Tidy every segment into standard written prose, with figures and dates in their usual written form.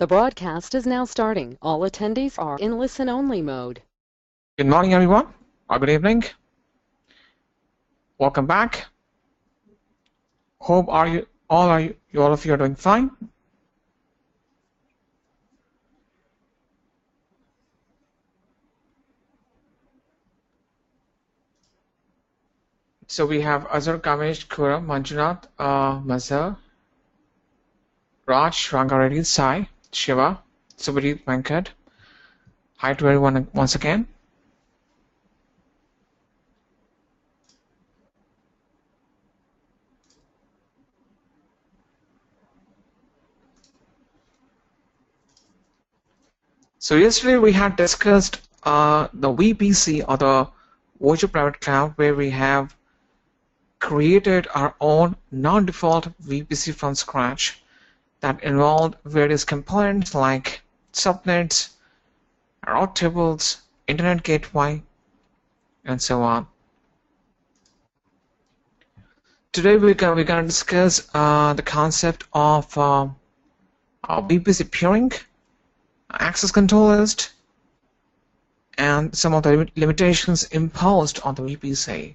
The broadcast is now starting. All attendees are in listen-only mode. Good morning, everyone, or good evening. Welcome back. Hope all of you are doing fine. So we have Azhar, Kamesh, Kura, Manjunath, Mazhar, Raj, Rangareddy, Sai, Shiva, Subhadeep, Venkat. Hi to everyone once again. So yesterday we had discussed the VPC, or the Virtual Private Cloud, where we have created our own non-default VPC from scratch that involved various components like subnets, route tables, internet gateway, and so on. Today we're going to discuss the concept of VPC peering, access control list, and some of the limitations imposed on the VPC.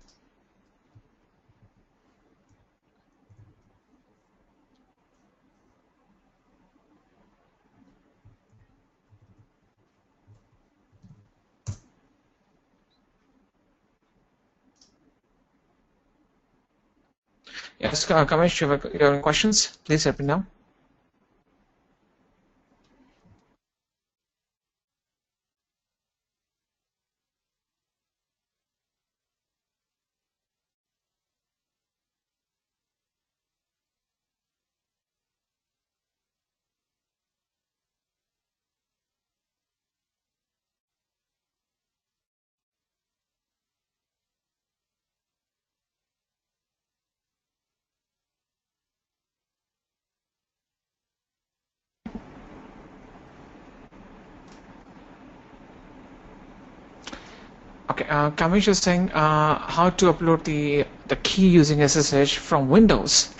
Yes, Kamesh, you have any questions? Please let me know. Okay, Kamesh is saying how to upload the key using SSH from Windows.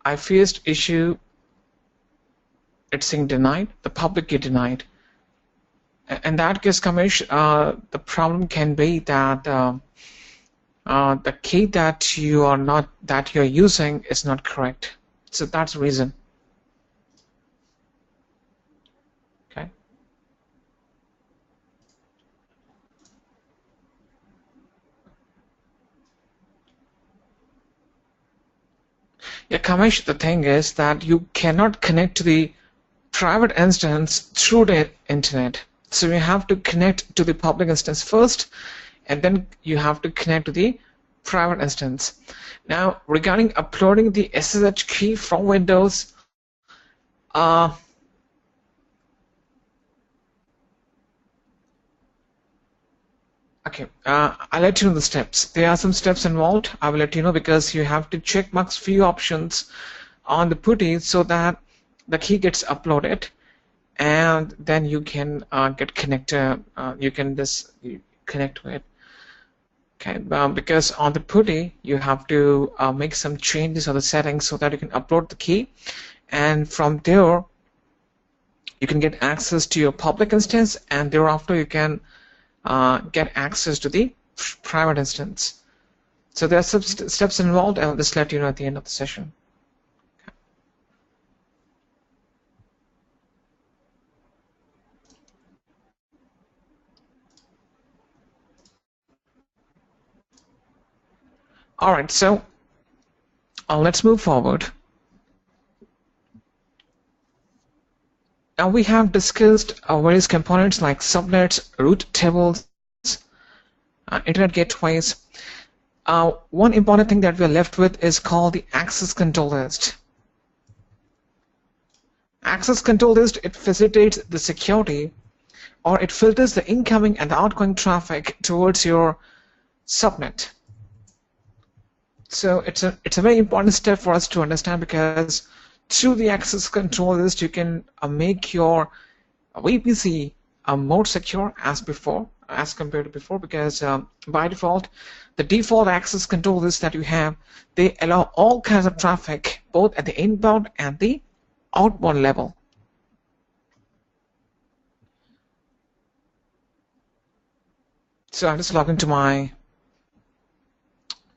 I faced issue. It's saying denied. The public key denied. In that case, Kamesh, the problem can be that the key that you're using is not correct. So that's the reason. Okay. Yeah, Kamesh, the thing is that you cannot connect to the private instance through the internet. So you have to connect to the public instance first, and then you have to connect to the private instance. Now, regarding uploading the SSH key from Windows, okay, I'll let you know the steps. There are some steps involved. I will let you know, because you have to check marks few options on the PuTTY so that the key gets uploaded, and then you can get connected. You can just connect to it. Okay, because on the PuTTY you have to make some changes on the settings so that you can upload the key, and from there you can get access to your public instance, and thereafter you can get access to the private instance. So there are some steps involved, and I'll just let you know at the end of the session. Okay. All right, so let's move forward. Now we have discussed various components like subnets, route tables, internet gateways. One important thing that we're left with is called the access control list. Access control list, it facilitates the security, or it filters the incoming and the outgoing traffic towards your subnet. So it's a very important step for us to understand, because through the access control list you can make your VPC more secure as compared to before, because by default the default access control list that you have, they allow all kinds of traffic both at the inbound and the outbound level. So I just log into my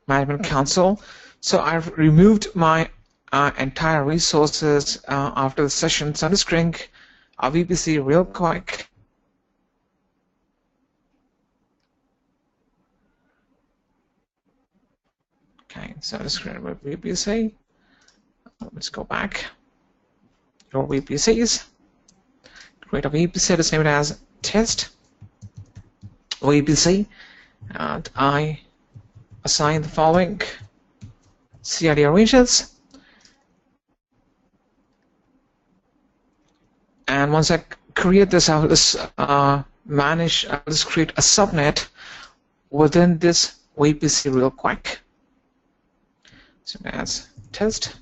management console. So I've removed my entire resources after the session. So I'm just creating a VPC real quick. Okay, so let's create a VPC. Let's go back. Your VPCs. Create a VPC. Let's name it as test VPC, and I assign the following CID regions. And once I create this, I'll just I'll just create a subnet within this VPC real quick. So that's test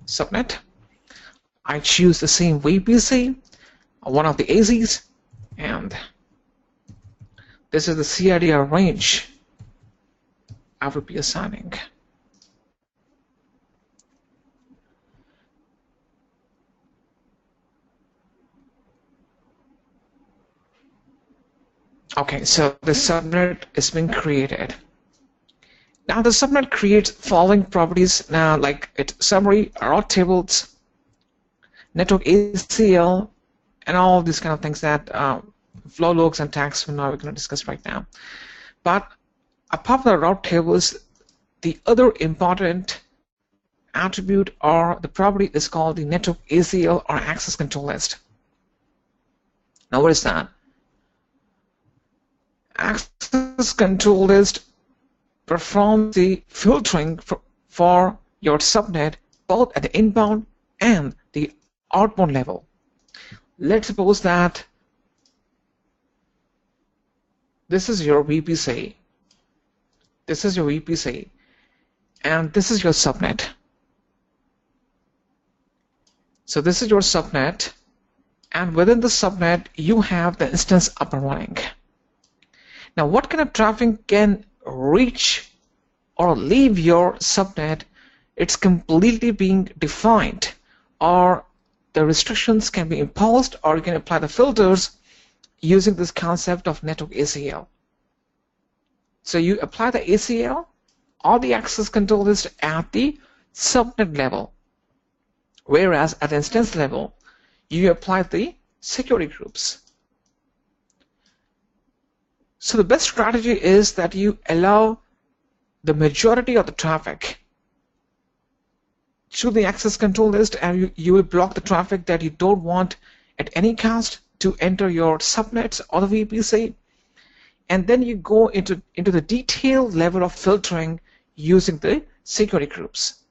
subnet. I choose the same VPC, one of the AZs, and this is the CID range I will be assigning. Okay, so the subnet is being created. Now the subnet creates following properties now, like its summary, route tables, network ACL, and all these kind of things that flow logs and tags we're going to discuss right now. But apart from the route tables, the other important attribute or the property is called the network ACL or access control list. Now what is that? Access control list performs the filtering for your subnet both at the inbound and the outbound level. Let's suppose that this is your VPC. This is your VPC, and this is your subnet. So this is your subnet, and within the subnet, you have the instance up and running. Now, what kind of traffic can reach or leave your subnet? It's completely being defined, or the restrictions can be imposed, or you can apply the filters using this concept of network ACL. So you apply the ACL or the access control list at the subnet level, whereas at the instance level, you apply the security groups. So the best strategy is that you allow the majority of the traffic to the access control list, and you will block the traffic that you don't want at any cost to enter your subnets or the VPC. And then you go into the detailed level of filtering using the security groups,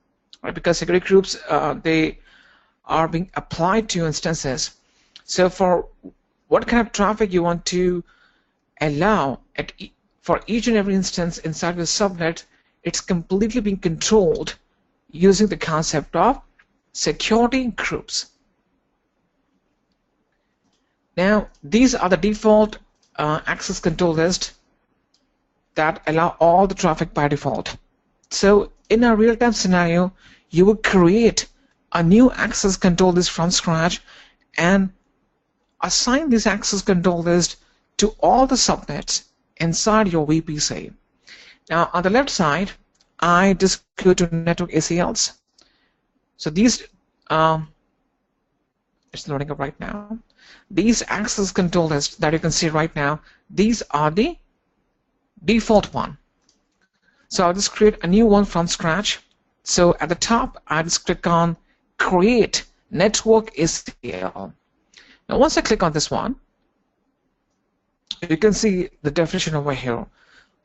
right? Because security groups, they are being applied to instances. So for what kind of traffic you want to allow for each and every instance inside the subnet, it's completely being controlled using the concept of security groups. Now, these are the default access control list that allow all the traffic by default. So in a real-time scenario, you will create a new access control list from scratch and assign this access control list to all the subnets inside your VPC. Now on the left side, I just go to network ACLs. So these, it's loading up right now. These access control lists that you can see right now, these are the default one. So I'll just create a new one from scratch. So at the top, I just click on Create Network ACL. Now once I click on this one, you can see the definition over here.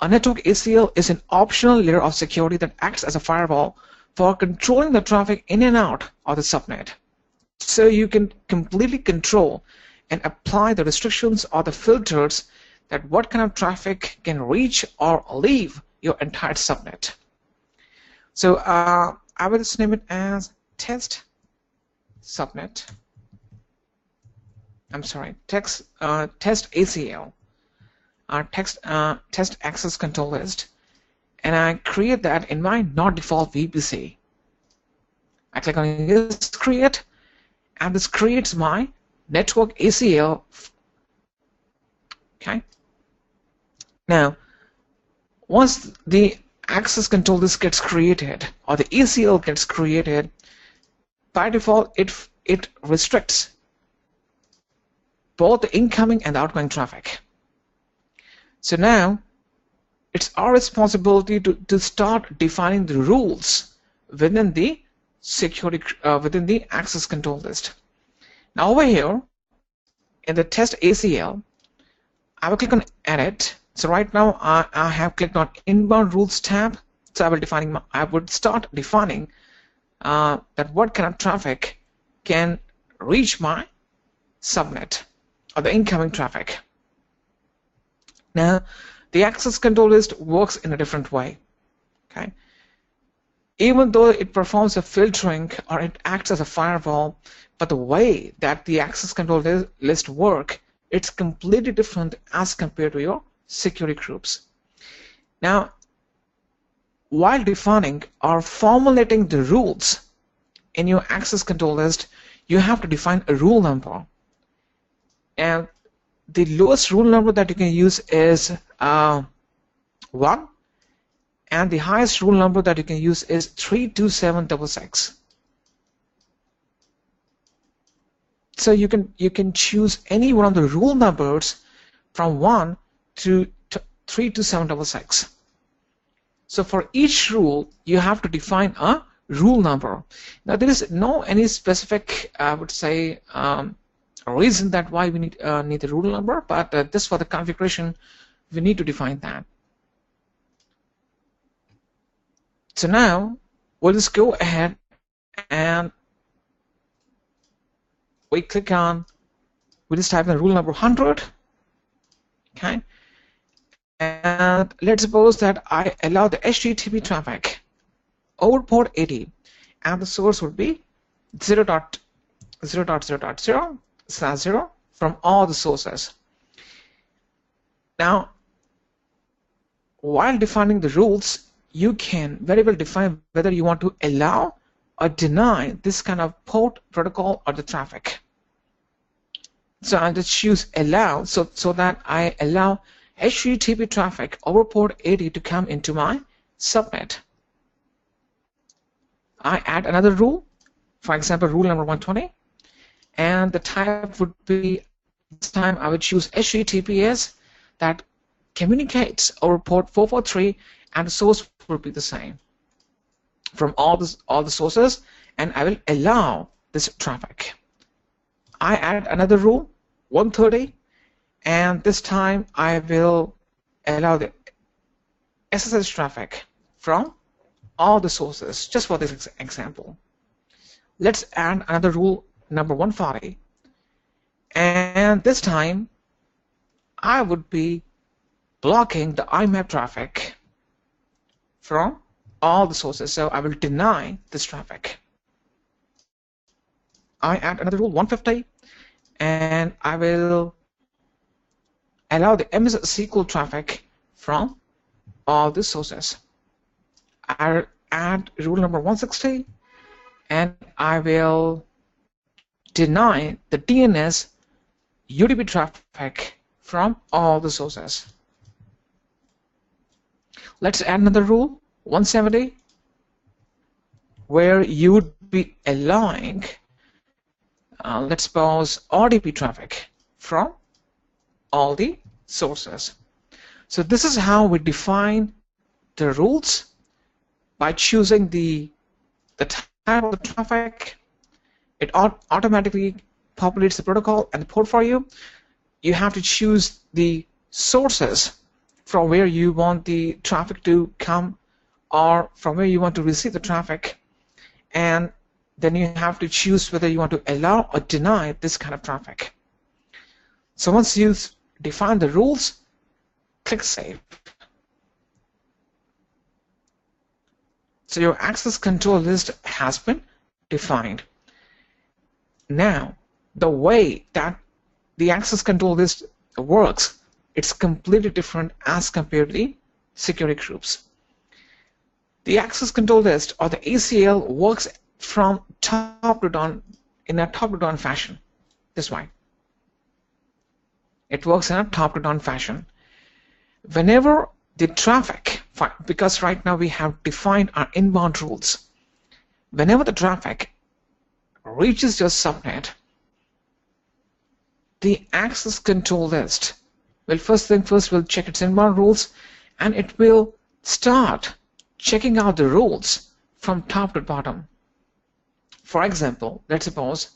A network ACL is an optional layer of security that acts as a firewall for controlling the traffic in and out of the subnet. So you can completely control and apply the restrictions or the filters that what kind of traffic can reach or leave your entire subnet. So I will just name it as test subnet. I'm sorry, test ACL. Test access control list, and I create that in my not default VPC. I click on this create, and this creates my network ACL. Okay. Now, once the access control list gets created or the ACL gets created, by default it restricts both the incoming and the outgoing traffic. So now it's our responsibility to start defining the rules within the security within the access control list. Now over here in the test ACL, I will click on edit. So right now I have clicked on inbound rules tab. So I would start defining that what kind of traffic can reach my subnet or the incoming traffic. Now the access control list works in a different way. Okay, even though it performs a filtering or it acts as a firewall, but the way that the access control list work, it's completely different as compared to your security groups. Now, while defining or formulating the rules in your access control list, you have to define a rule number. And the lowest rule number that you can use is 1, and the highest rule number that you can use is 32766. So you can choose any one of the rule numbers from 1 to 32766. So for each rule, you have to define a rule number. Now there is no any specific, I would say, reason that why we need the rule number, but this for the configuration, we need to define that. So now we'll just go ahead and we just type in rule number 100. Okay, and let's suppose that I allow the HTTP traffic over port 80, and the source would be 0.0.0/0 from all the sources. Now, while defining the rules, you can very well define whether you want to allow or deny this kind of port protocol or the traffic. So I'll just choose allow, so that I allow HTTP traffic over port 80 to come into my subnet. I add another rule, for example rule number 120, and the type would be, this time I would choose HTTPS that communicates over port 443, and the source will be the same from all the sources, and I will allow this traffic. I add another rule 130, and this time I will allow the SSH traffic from all the sources, just for this example. Let's add another rule number 140, and this time I would be blocking the IMAP traffic from all the sources, so I will deny this traffic. I add another rule 150, and I will allow the MS SQL traffic from all the sources. I'll add rule number 160, and I will deny the DNS UDP traffic from all the sources. Let's add another rule 170, where you would be allowing let's suppose RDP traffic from all the sources. So this is how we define the rules by choosing the type of the traffic. It automatically populates the protocol and the port for you. You have to choose the sources from where you want the traffic to come, or from where you want to receive the traffic, and then you have to choose whether you want to allow or deny this kind of traffic. So once you define the rules, click Save. So your access control list has been defined. Now, the way that the access control list works, it's completely different as compared to the security groups. The access control list, or the ACL, works from top to down, in a top to down fashion. This way. It works in a top to down fashion. Whenever the traffic, because right now we have defined our inbound rules, whenever the traffic reaches your subnet, the access control list will first thing first will check its inbound rules, and it will start checking out the rules from top to bottom. For example, let's suppose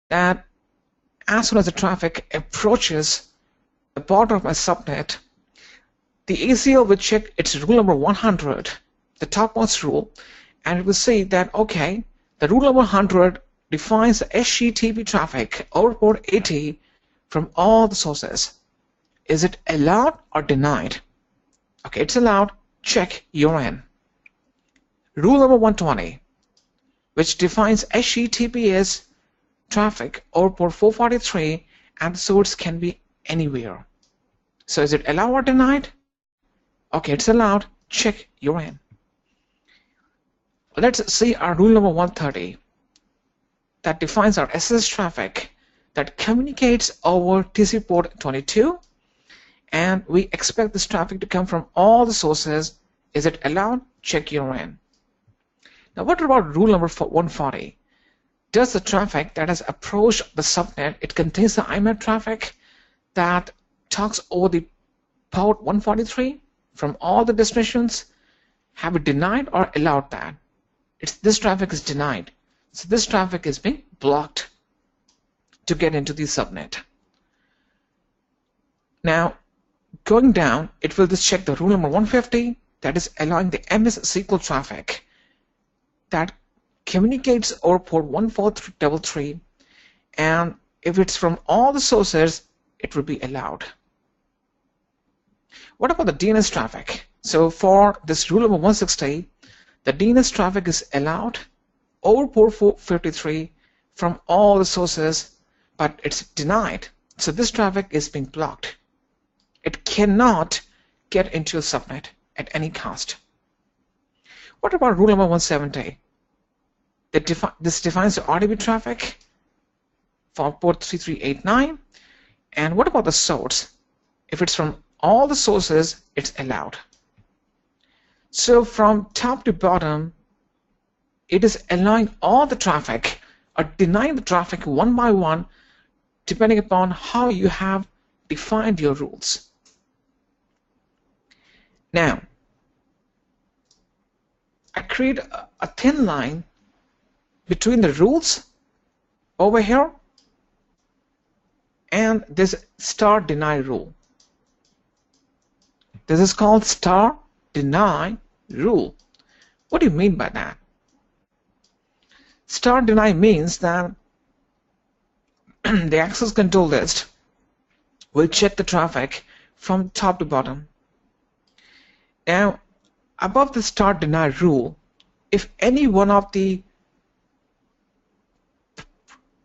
that as soon as the traffic approaches the border of my subnet, the ACL will check its rule number 100, the topmost rule, and it will say that, okay, the rule number 100 defines the HTTP traffic over port 80 from all the sources. Is it allowed or denied? Okay, it's allowed. Check URN. Rule number 120, which defines HTTPS traffic over port 443, and the source can be anywhere. So is it allowed or denied? Okay, it's allowed. Check URN. Let's see our rule number 130 that defines our SS traffic that communicates over TCP port 22, and we expect this traffic to come from all the sources. Is it allowed? Check URN. Now what about rule number 140? Does the traffic that has approached the subnet, it contains the IMAP traffic that talks over the port 143 from all the destinations? Have it denied or allowed that? This traffic is denied. So this traffic is being blocked to get into the subnet. Now, going down, it will just check the rule number 150, that is allowing the MS SQL traffic that communicates over port 14333, and if it's from all the sources, it will be allowed. What about the DNS traffic? So for this rule number 160, the DNS traffic is allowed over port 453 from all the sources, but it's denied. So this traffic is being blocked. It cannot get into a subnet at any cost. What about rule number 170? This defines the RDP traffic for port 3389. And what about the source? If it's from all the sources, it's allowed. So from top to bottom, it is allowing all the traffic or denying the traffic one by one, depending upon how you have defined your rules. Now, I create a thin line between the rules over here and this star deny rule. This is called star deny rule. What do you mean by that? Star deny means that the access control list will check the traffic from top to bottom. Now, above the star deny rule, if any one of the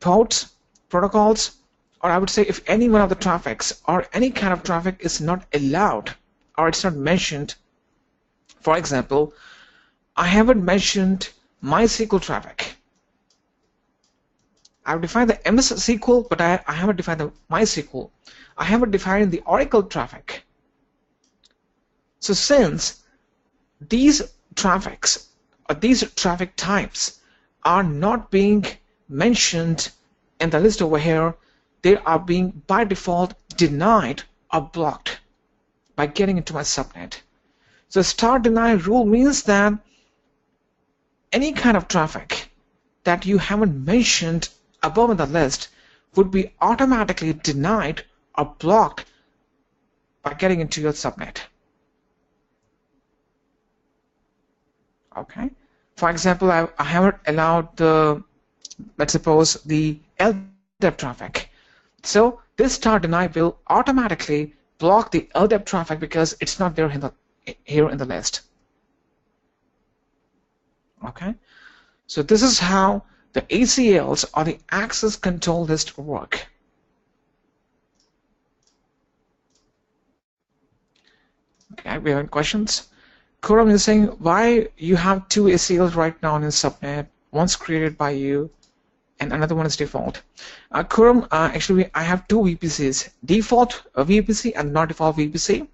ports, protocols, or I would say if any one of the traffics or any kind of traffic is not allowed or it's not mentioned, for example, I haven't mentioned MySQL traffic. I've defined the MS SQL, but I haven't defined the MySQL. I haven't defined the Oracle traffic. So since these traffics or these traffic types are not being mentioned in the list over here, they are being by default denied or blocked by getting into my subnet. So star deny rule means that any kind of traffic that you haven't mentioned above in the list would be automatically denied or blocked by getting into your subnet. Okay. For example, I haven't allowed the, let's suppose, the LDAP traffic. So this star deny will automatically block the LDAP traffic because it's not there here in the list. Okay. So this is how the ACLs or the access control list work. Okay, we have any questions? Kuram is saying why you have two ACLs right now in subnet. One's created by you and another one is default. Kuram, actually I have two VPCs, default VPC and not default VPC.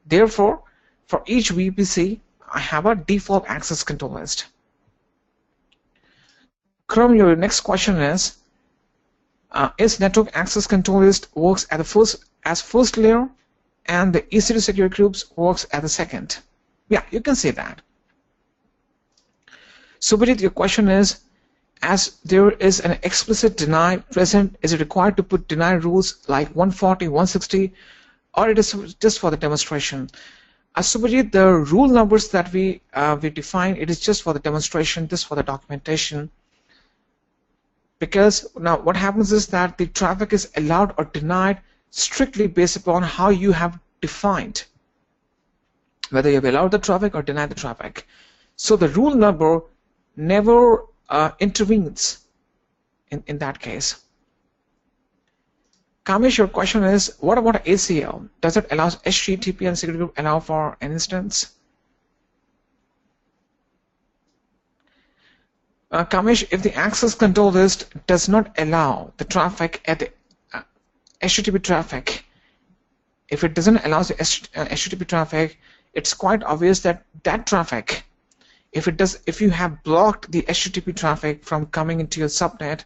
Therefore, for each VPC, I have a default access control list. Chrome, your next question is network access control list works at the first layer and the EC2 security groups works at the second? Yeah, you can say that. So, Bridget, your question is, as there is an explicit deny present, is it required to put deny rules like 140, 160, or it is just for the demonstration? Subhajit, the rule numbers that we define, it is just for the demonstration, just for the documentation. Because now what happens is that the traffic is allowed or denied strictly based upon how you have defined, whether you have allowed the traffic or denied the traffic. So the rule number never intervenes in that case. Kamesh, your question is, what about ACL? Does it allow HTTP and security group allow for an instance? Kamesh, if the access control list does not allow the traffic at the HTTP traffic, if it doesn't allow the HTTP traffic, it's quite obvious that that traffic, if you have blocked the HTTP traffic from coming into your subnet,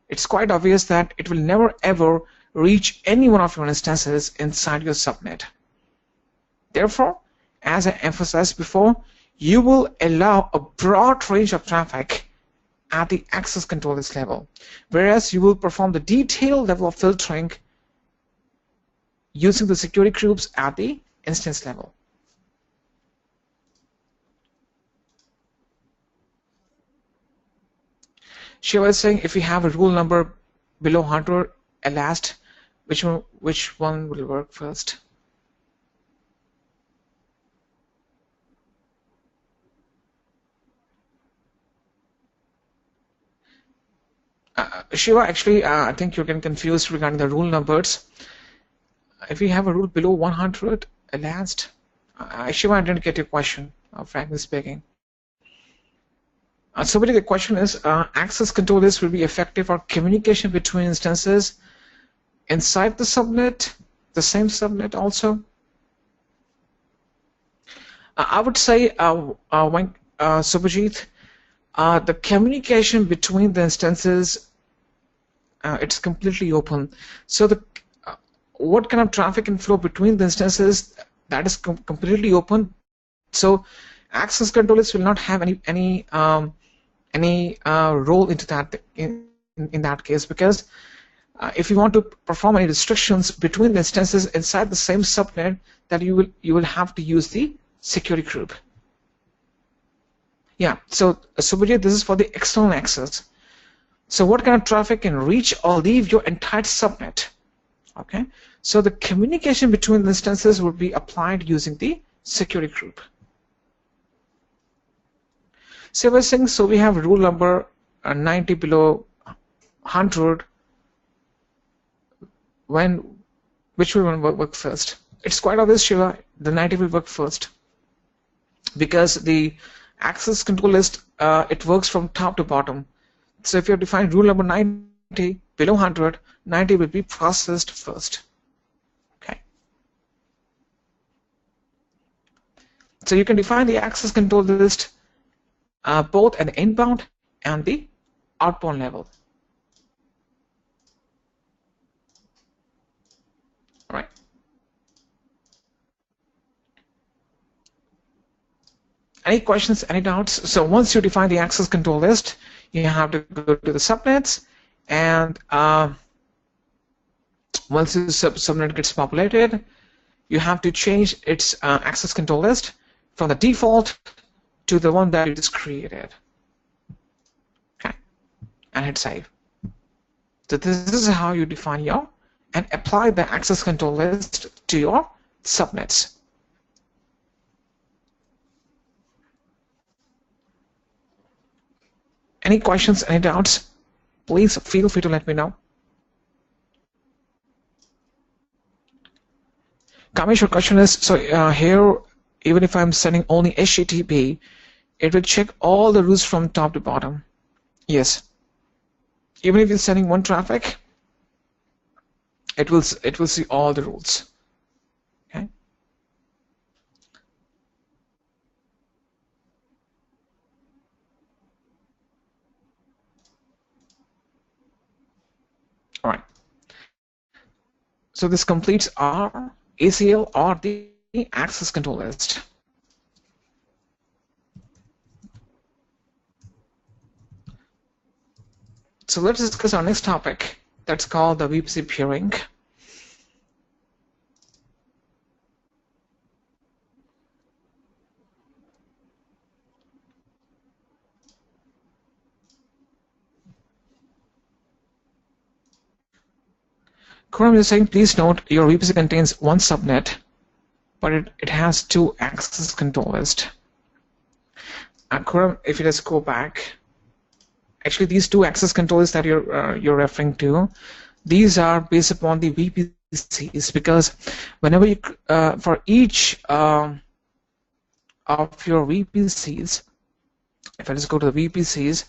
it's quite obvious that it will never ever reach any one of your instances inside your subnet. Therefore, as I emphasized before, you will allow a broad range of traffic at the access control list level, whereas you will perform the detailed level of filtering using the security groups at the instance level. Shiva is saying, if we have a rule number below 100 elast, which one will work first? Shiva, actually, I think you're getting confused regarding the rule numbers. If we have a rule below 100 elast, Shiva, I didn't get your question, frankly speaking. Somebody, the question is, access control list will be effective for communication between instances inside the subnet, the same subnet also? I would say, Subhajit, the communication between the instances, it's completely open. So what kind of traffic can flow between the instances, that is completely open. So access control list will not have any role into that in that case, because if you want to perform any restrictions between the instances inside the same subnet, that you will have to use the security group. Yeah, so Subhajit, this is for the external access. So what kind of traffic can reach or leave your entire subnet? Okay, so the communication between the instances would be applied using the security group. So we're saying, so we have rule number 90 below 100. Which will work first? It's quite obvious, Shiva, the 90 will work first, because the access control list, it works from top to bottom. So if you have defined rule number 90 below 100, 90 will be processed first. Okay. So you can define the access control list both at the inbound and the outbound level. All right. Any questions, any doubts? So once you define the access control list, you have to go to the subnets, and once the subnet gets populated, you have to change its access control list from the default to the one that you just created. Okay, and hit save. So this is how you define your and apply the access control list to your subnets. Any questions, any doubts? Please feel free to let me know. Kamesh, your question is, so here, even if I'm sending only HTTP, it will check all the routes from top to bottom. Yes. Even if you're sending one traffic, it will see all the rules. Okay. So this completes our ACL or the access control list. So let's discuss our next topic. That's called the VPC peering. Quorum is saying, please note your VPC contains one subnet, but it has two access control lists. And Quorum, if you just go back, actually these two access controls that you're referring to, these are based upon the VPCs, because whenever you for each of your VPCs, if I just go to the VPCs,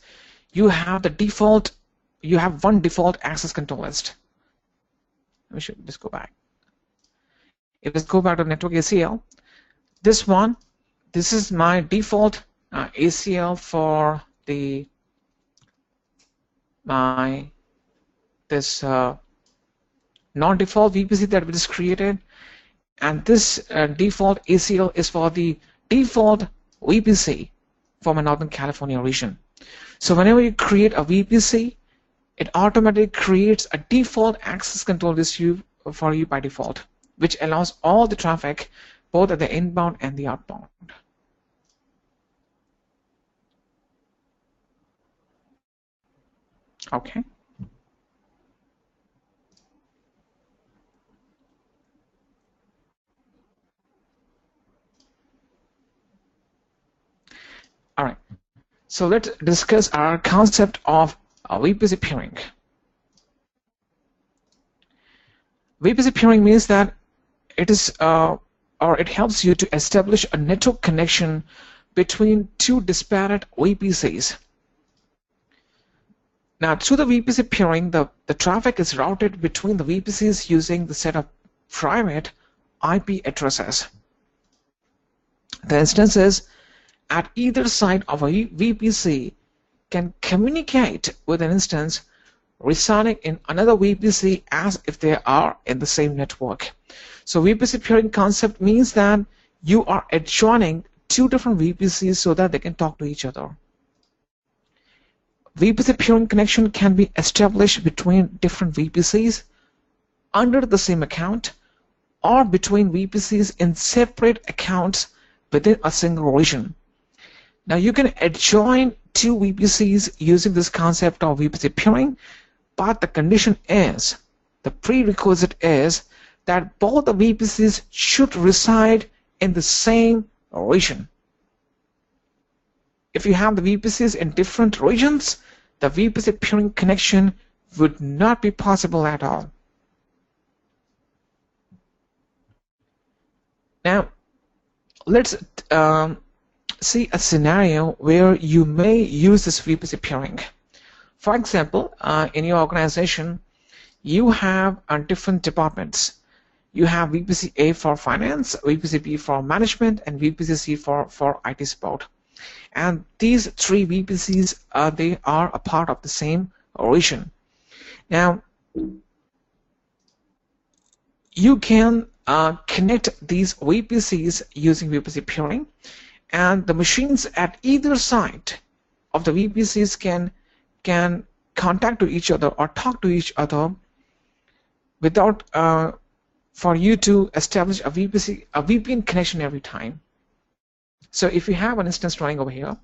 you have one default access control list. We should just go back. If let's go back to network ACL, this is my default ACL for this non-default VPC that we just created, and this default ACL is for the default VPC for my Northern California region. So whenever you create a VPC, it automatically creates a default access control list for you by default, which allows all the traffic both at the inbound and the outbound. Okay. All right. So let's discuss our concept of VPC peering. VPC peering means that it is or it helps you to establish a network connection between two disparate VPCs. Now, through the VPC peering, the traffic is routed between the VPCs using the set of private IP addresses. The instances at either side of a VPC can communicate with an instance residing in another VPC as if they are in the same network. So VPC peering concept means that you are adjoining two different VPCs so that they can talk to each other. VPC peering connection can be established between different VPCs under the same account or between VPCs in separate accounts within a single region. Now you can adjoin two VPCs using this concept of VPC peering, but the condition is, the prerequisite is that both the VPCs should reside in the same region. If you have the VPCs in different regions, the VPC peering connection would not be possible at all. Now, let's see a scenario where you may use this VPC peering. For example, in your organization, you have different departments. You have VPC A for finance, VPC B for management, and VPC C for IT support. And these three VPCs, they are a part of the same region. Now, you can connect these VPCs using VPC peering, and the machines at either side of the VPCs can contact to each other or talk to each other without for you to establish a VPN connection every time. So if you have an instance running over here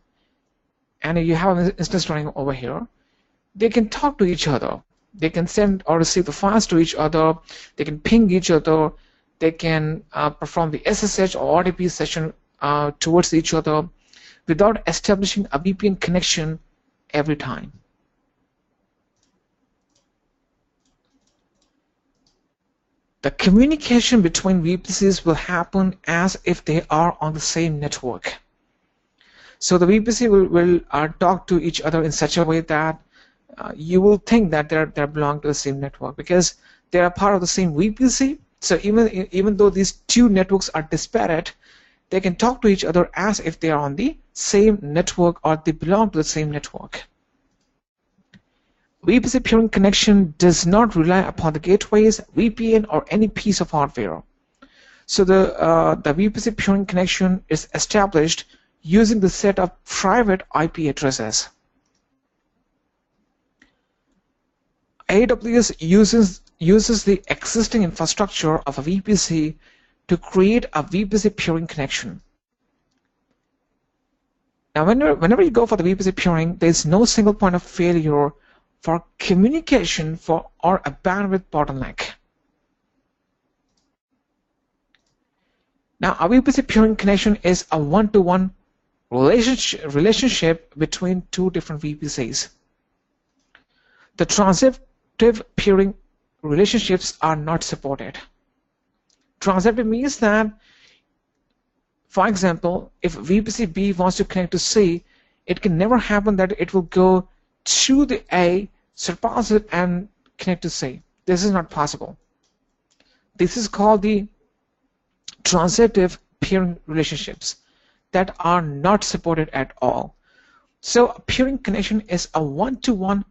and you have an instance running over here, they can talk to each other. They can send or receive the files to each other. They can ping each other. They can perform the SSH or RDP session towards each other without establishing a VPN connection every time. The communication between VPCs will happen as if they are on the same network. So the VPC will talk to each other in such a way that you will think that they belong to the same network because they are part of the same VPC. So even though these two networks are disparate, they can talk to each other as if they are on the same network or they belong to the same network. VPC peering connection does not rely upon the gateways, VPN, or any piece of hardware. So the VPC peering connection is established using the set of private IP addresses. AWS uses the existing infrastructure of a VPC to create a VPC peering connection. Now, whenever you go for the VPC peering, there is no single point of failure for communication or a bandwidth bottleneck. Now, a VPC peering connection is a one-to-one relationship between two different VPCs. The transitive peering relationships are not supported. Transitive means that, for example, if VPC B wants to connect to C, it can never happen that it will go to the A, surpass it, and connect to C. This is not possible. This is called the transitive peering relationships that are not supported at all. So a peering connection is a one-to-one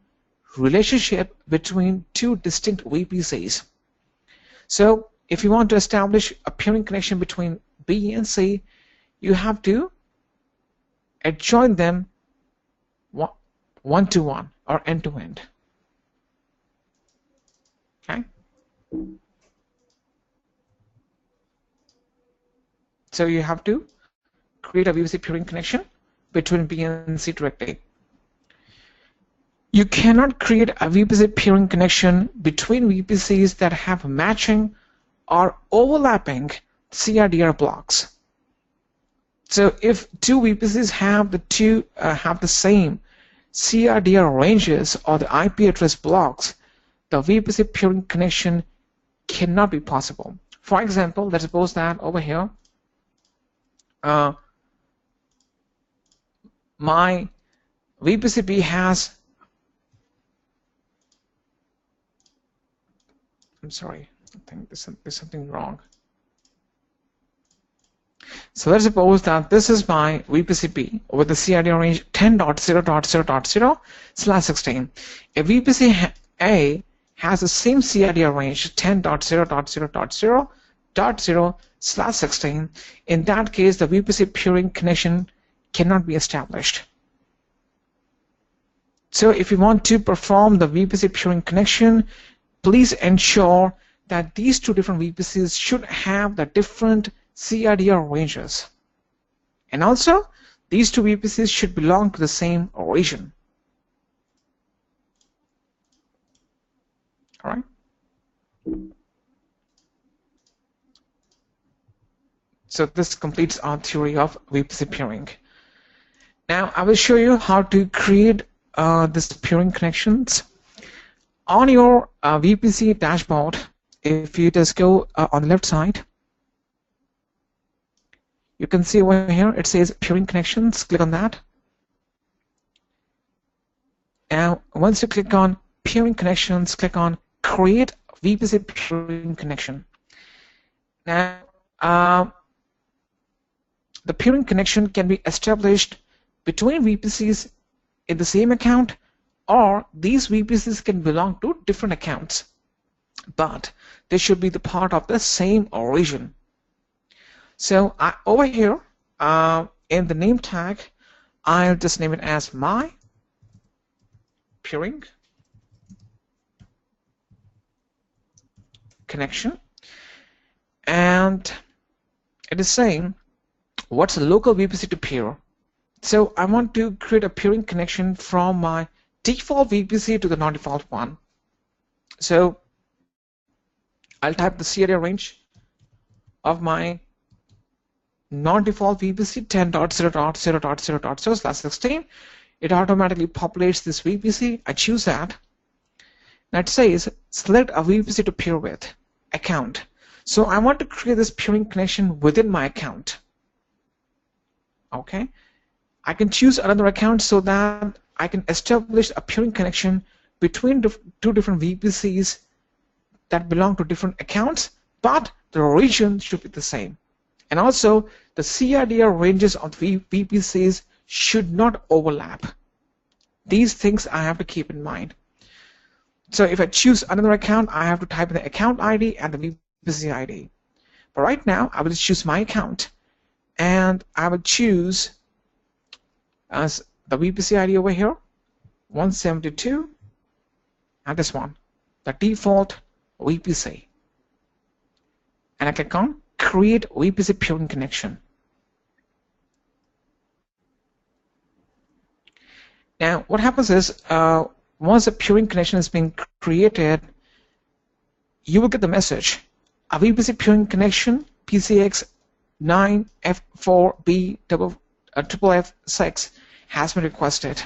relationship between two distinct VPCs. So if you want to establish a peering connection between B and C, you have to adjoin them one-to-one or end-to-end. Okay? So you have to create a VPC peering connection between B and C directly. You cannot create a VPC peering connection between VPCs that have matching or overlapping CRDR blocks. So if two VPCs have the same CRDR ranges or the IP address blocks, the VPC peering connection cannot be possible. For example, let's suppose that over here, my VPC B has, I'm sorry, I think there's something wrong. So let's suppose that this is my VPC B with the CRDR range 10.0.0.0/16. A VPC A has the same CRDR range 10.0.0.0.0/16. In that case, the VPC peering connection cannot be established. So if you want to perform the VPC peering connection, please ensure that these two different VPCs should have the different CRDR ranges. And also, these two VPCs should belong to the same region. All right? So this completes our theory of VPC peering. Now I will show you how to create this peering connections. On your VPC dashboard, if you just go on the left side, you can see over here it says peering connections. Click on that. And once you click on peering connections, click on create VPC peering connection. Now the peering connection can be established between VPCs in the same account, or these VPCs can belong to different accounts, but they should be the part of the same region. So over here in the name tag, I'll just name it as my peering connection, and it is saying what's a local VPC to peer. So I want to create a peering connection from my default VPC to the non-default one. So I'll type the CRDR range of my non-default VPC 10.0.0.0.0/16. It automatically populates this VPC. I choose that. Now it says select a VPC to peer with account. So I want to create this peering connection within my account. Okay, I can choose another account so that I can establish a peering connection between two different VPCs that belong to different accounts, but the region should be the same. And also, the CRDR ranges of VPCs should not overlap. These things I have to keep in mind. So if I choose another account, I have to type in the account ID and the VPC ID. But right now, I will choose my account, and I will choose as the VPC ID over here, 172, and this one, the default VPC. And I click on Create VPC Peering Connection. Now, what happens is, once a peering connection is being created, you will get the message, a VPC peering connection, PCX 9F4B triple F6 has been requested.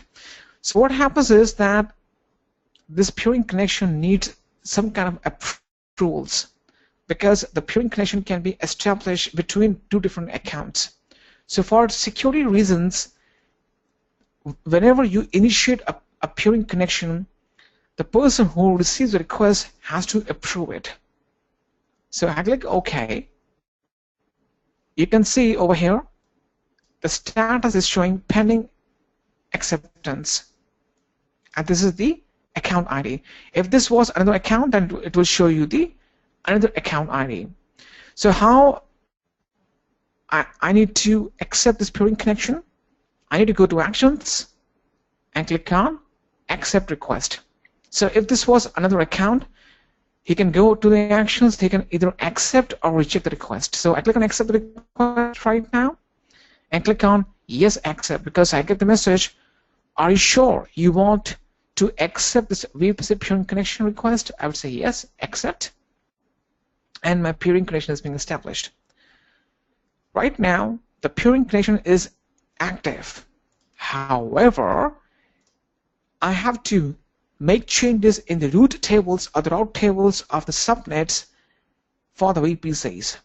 So what happens is that this peering connection needs some kind of approvals, because the peering connection can be established between two different accounts. So for security reasons, whenever you initiate a peering connection, the person who receives the request has to approve it. So I click OK. You can see over here, the status is showing pending acceptance. And this is the account ID. If this was another account, then it will show you the another account ID. So how I need to accept this peering connection? I need to go to Actions and click on Accept Request. So if this was another account, he can go to the Actions, he can either accept or reject the request. So I click on Accept the request right now and click on Yes, Accept, because I get the message, are you sure you want to accept this VPC peering connection request? I would say yes, accept, and my peering connection is being established. Right now, the peering connection is active. However, I have to make changes in the root tables or the route tables of the subnets for the VPCs.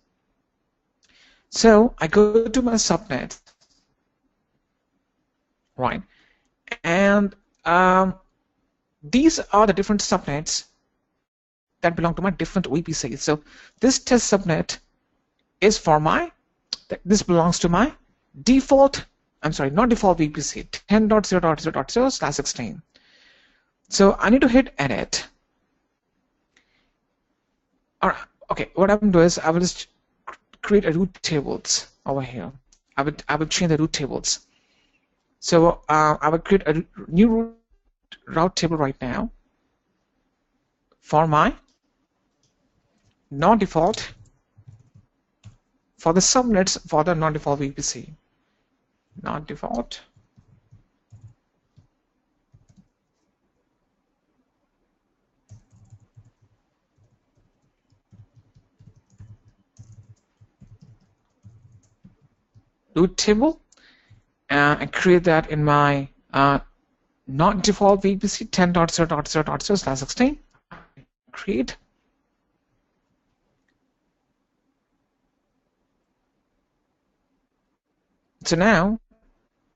So I go to my subnet, right, and these are the different subnets that belong to my different VPCs. So this test subnet is for this belongs to my default, not default VPC, 10.0.0.0/16. So I need to hit edit. Or, okay, what I'm going to do is I will just create a root tables over here. I will change the root tables. So I will create a new route table right now for my non-default, for the subnets for the non-default VPC. Non-default. Root table, and create that in my not default VPC 10.0.0.0/16. Create. So now,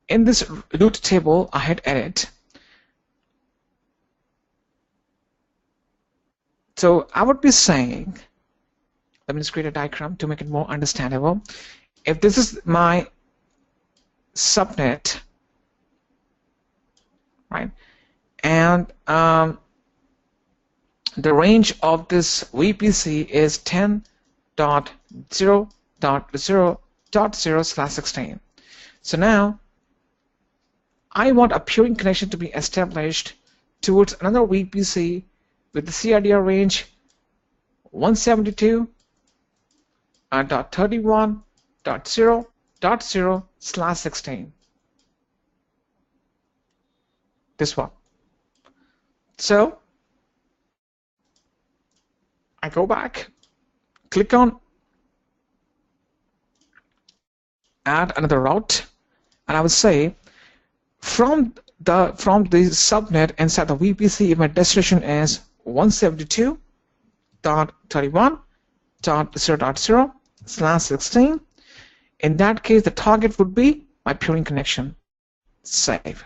in this root table, I hit edit. So I would be saying, let me just create a diagram to make it more understandable. If this is my subnet, right, and the range of this VPC is 10.0.0.0/16. So now I want a peering connection to be established towards another VPC with the CIDR range 172.31.0.0/16. This one. So I go back, click on add another route, and I will say from the subnet inside the VPC, if my destination is 172.31.0.0/16, in that case the target would be my peering connection. Save.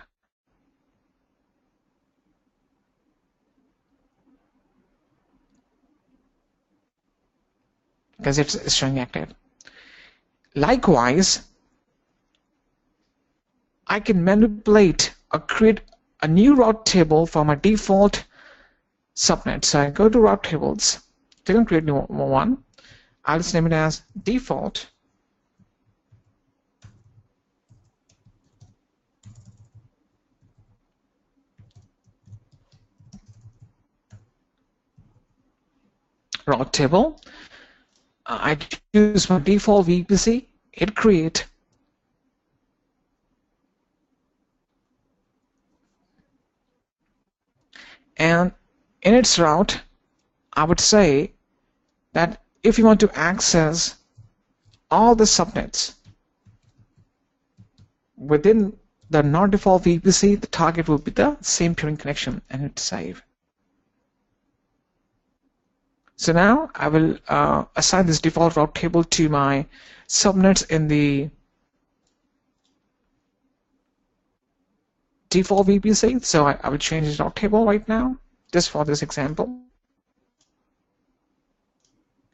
Because it's showing active. Likewise, I can manipulate or create a new route table for my default subnet. So I go to route tables, click on create new one. I'll just name it as default route table. I choose my default VPC, hit create, and in its route, I would say that if you want to access all the subnets within the non-default VPC, the target will be the same peering connection, and hit save. So now I will assign this default route table to my subnets in the default VPC. So I will change this route table right now, just for this example.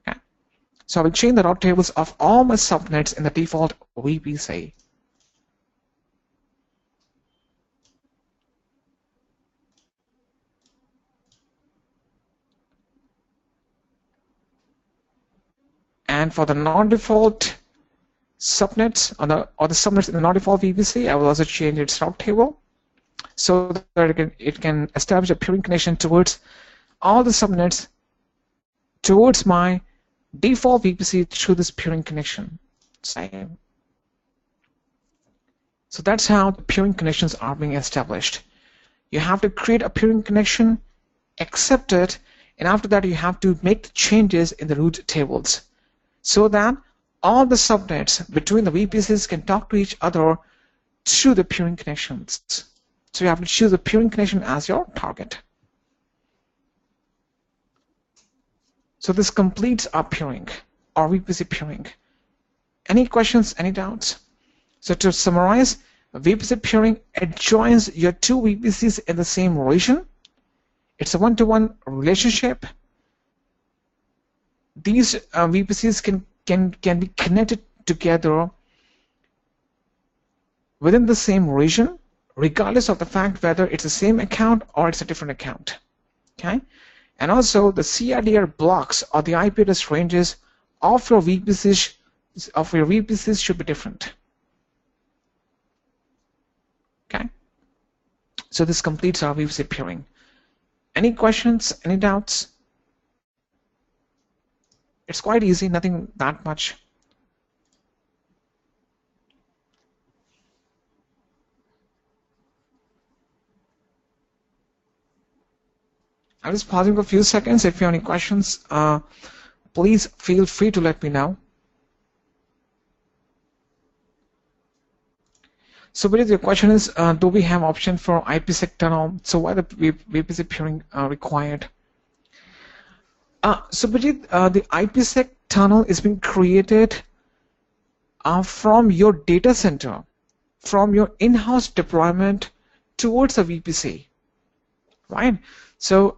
Okay. So I will change the route tables of all my subnets in the default VPC. And for the non-default subnets or the subnets in the non-default VPC, I will also change its route table so that it can establish a peering connection towards all the subnets towards my default VPC through this peering connection. Same. So that's how the peering connections are being established. You have to create a peering connection, accept it, and after that you have to make the changes in the route tables so that all the subnets between the VPCs can talk to each other through the peering connections. So you have to choose the peering connection as your target. So this completes our peering, or VPC peering. Any questions, any doubts? So to summarize, VPC peering adjoins your two VPCs in the same region. It's a one-to-one relationship. These VPCs can be connected together within the same region, regardless of the fact whether it's the same account or it's a different account. Okay, and also the CIDR blocks or the IP address ranges of your VPCs should be different. Okay, so this completes our VPC peering. Any questions? Any doubts? It's quite easy, nothing that much. I'm just pausing for a few seconds. If you have any questions, please feel free to let me know. So, Bridget, your question is, do we have option for IPsec tunnel? So, why the VPC peering required? So, Bridget, the IPsec tunnel is being created from your data center, from your in-house deployment towards a VPC, right? So,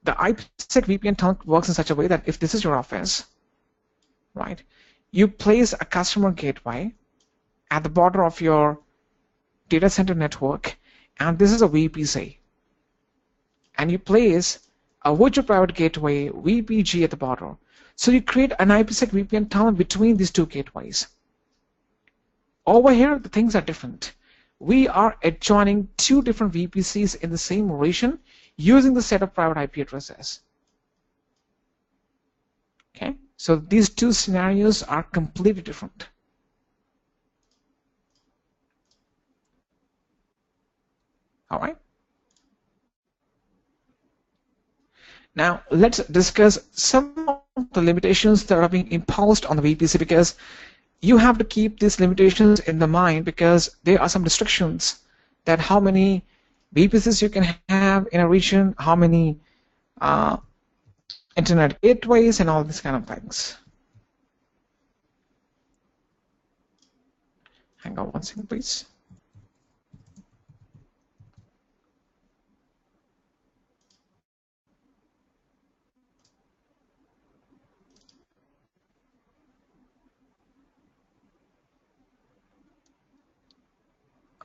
the IPsec VPN tunnel works in such a way that if this is your office, right, you place a customer gateway at the border of your data center network, and this is a VPC, and you place a virtual private gateway VPG at the border. So you create an IPsec VPN tunnel between these two gateways. Over here, the things are different. We are adjoining two different VPCs in the same region using the set of private IP addresses. Okay, so these two scenarios are completely different. All right. Now let's discuss some of the limitations that are being imposed on the VPC, because you have to keep these limitations in the mind, because there are some restrictions that how many VPCs you can have in a region, how many internet gateways, and all these kind of things. Hang on one second, please.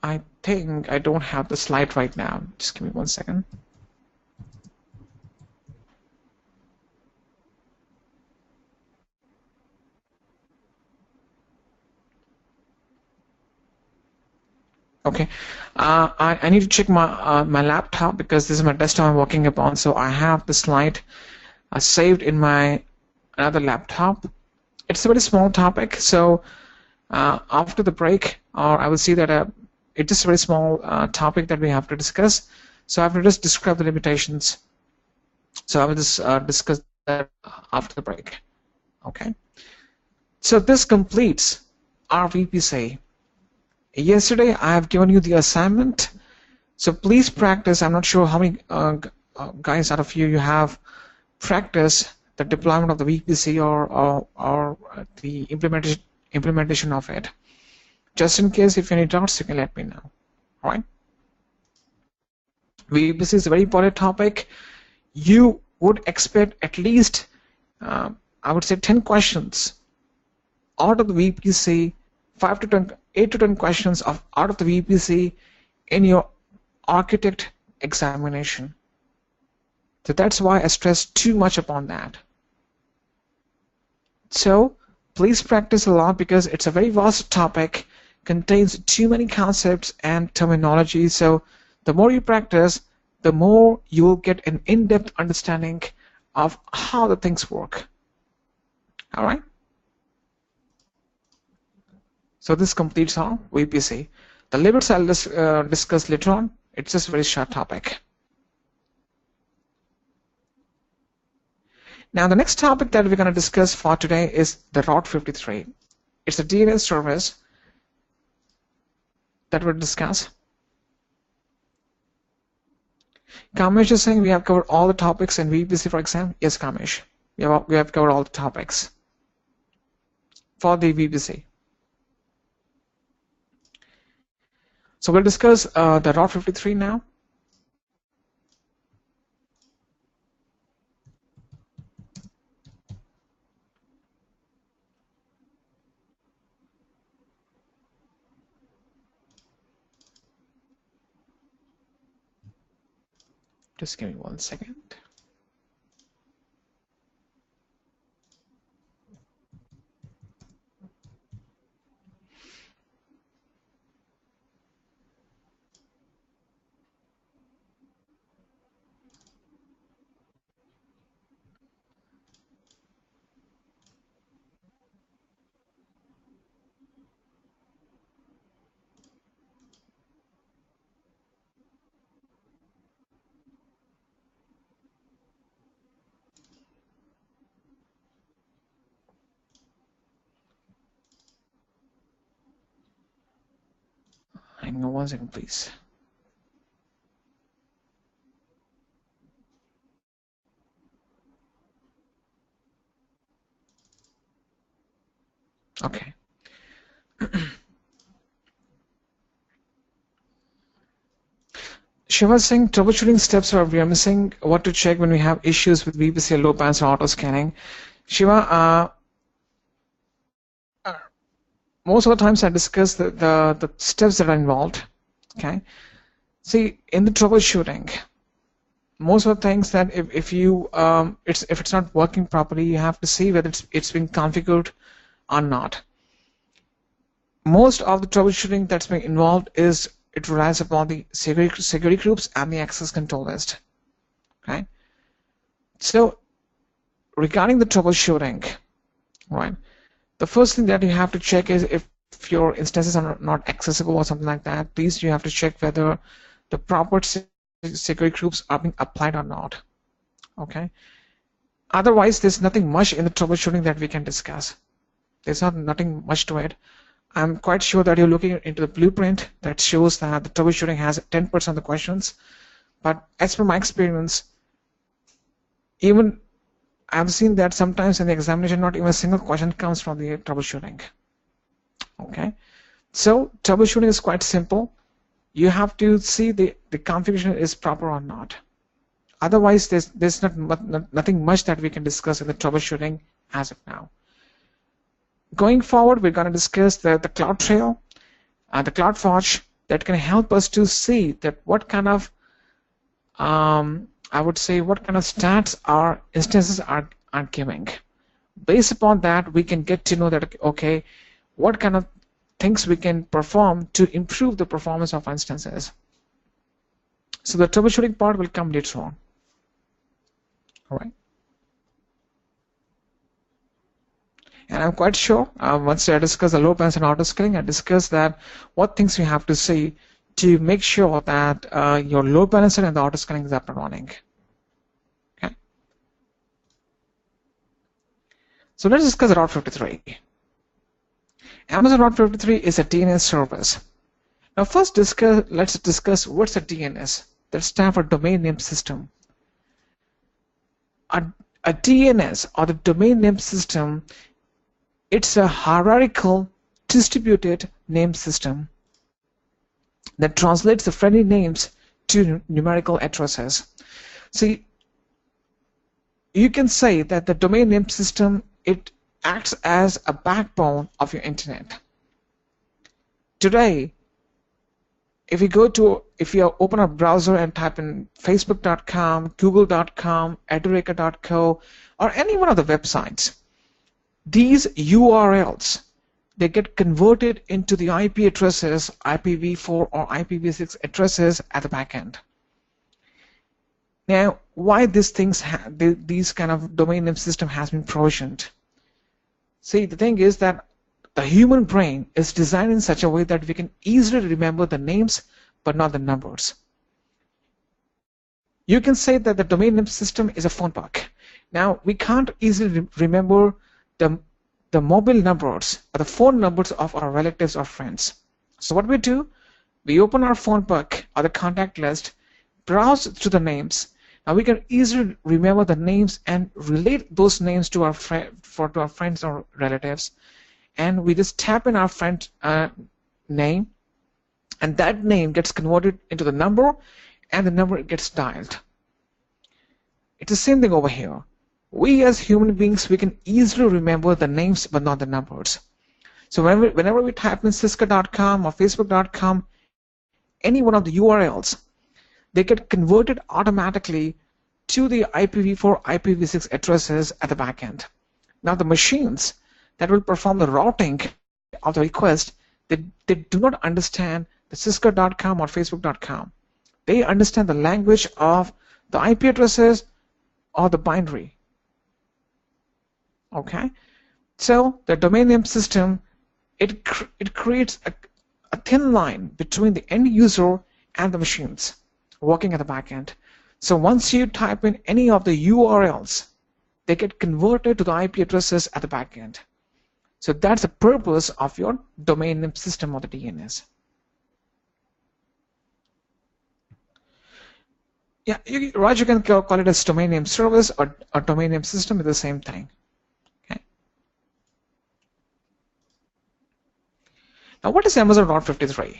I think I don't have the slide right now. Just give me 1 second. Okay, I need to check my laptop because this is my desktop I'm working upon. So I have the slide saved in my another laptop. It's a very small topic, so after the break, or I will see that it's just a very small topic that we have to discuss. So I have to just describe the limitations. So I will just discuss that after the break. Okay. So this completes our VPC. Yesterday I have given you the assignment, so please practice. I'm not sure how many guys out of you have practiced the deployment of the VPC or the implementation of it. Just in case if any doubts, you can let me know. All right. VPC is a very important topic. You would expect at least, I would say, 10 questions out of the VPC, 5 to 10, 8 to 10 questions out of the VPC in your architect examination. So that's why I stress too much upon that. So please practice a lot because it's a very vast topic, contains too many concepts and terminology. So the more you practice, the more you will get an in-depth understanding of how the things work. All right. So this completes our VPC. The limits I'll discuss later on. It's just a very short topic. Now the next topic that we're going to discuss for today is the R53. It's a DNS service that we'll discuss. Kamesh is saying we have covered all the topics in VPC for exam. Yes, Kamesh, we have covered all the topics for the VPC. So we'll discuss the R53 now. Just give me 1 second. Hang on 1 second, please. Okay. Shiva saying troubleshooting steps we are missing. What to check when we have issues with VPC or low bands or auto scanning. Shiva, most of the times I discuss the steps that are involved. Okay. See, in the troubleshooting, most of the things that if it's not working properly, you have to see whether it's been configured or not. Most of the troubleshooting that's being involved is it relies upon the security groups and the access control list. Okay. So regarding the troubleshooting, right? The first thing that you have to check is if your instances are not accessible or something like that. Please, you have to check whether the proper security groups are being applied or not. Okay. Otherwise, there's nothing much in the troubleshooting that we can discuss. There's nothing much to it. I'm quite sure that you're looking into the blueprint that shows that the troubleshooting has 10% of the questions. But as per my experience, even I've seen that sometimes in the examination, not even a single question comes from the troubleshooting. Okay. So troubleshooting is quite simple. You have to see the configuration is proper or not. Otherwise, there's nothing much that we can discuss in the troubleshooting as of now. Going forward, we're going to discuss the CloudTrail and the CloudForge that can help us to see that what kind of I would say what kind of stats our instances are giving. Based upon that, we can get to know that okay, what kind of things we can perform to improve the performance of instances. So the troubleshooting part will come later on. All right. And I'm quite sure once I discuss the load balance and auto scaling, I discuss that what things you have to see to make sure that your load balancer and the auto scaling is up and running. Okay. So let's discuss R53. Amazon R53 is a DNS service. Now first let's discuss what's a DNS. That stands for domain name system. A DNS, or the domain name system, it's a hierarchical distributed name system that translates the friendly names to numerical addresses. See, you can say that the domain name system, it acts as a backbone of your internet. Today, if you open a browser and type in facebook.com, google.com, edureka.co, or any one of the websites, these URLs, they get converted into the IP addresses, IPv4 or IPv6 addresses at the back end. Now, why these kind of domain name system has been provisioned? See, the thing is that the human brain is designed in such a way that we can easily remember the names but not the numbers. You can say that the domain name system is a phone book. Now, we can't easily remember the mobile numbers or the phone numbers of our relatives or friends. So what we do, we open our phone book or the contact list, browse through the names. Now we can easily remember the names and relate those names to our friends or relatives. And we just tap in our friend name, and that name gets converted into the number, and the number gets dialed. It's the same thing over here. We as human beings, we can easily remember the names but not the numbers. So whenever we type in cisco.com or facebook.com, any one of the URLs, they get converted automatically to the IPv4, IPv6 addresses at the back end. Now the machines that will perform the routing of the request, they do not understand the cisco.com or facebook.com. They understand the language of the IP addresses or the binary. Okay, so the domain name system, it creates a thin line between the end user and the machines working at the back end. So once you type in any of the URLs, they get converted to the IP addresses at the back end. So that's the purpose of your domain name system or the DNS. Yeah, Raj, you can call it as domain name service or domain name system, is the same thing. Okay. Now, what is Amazon R53?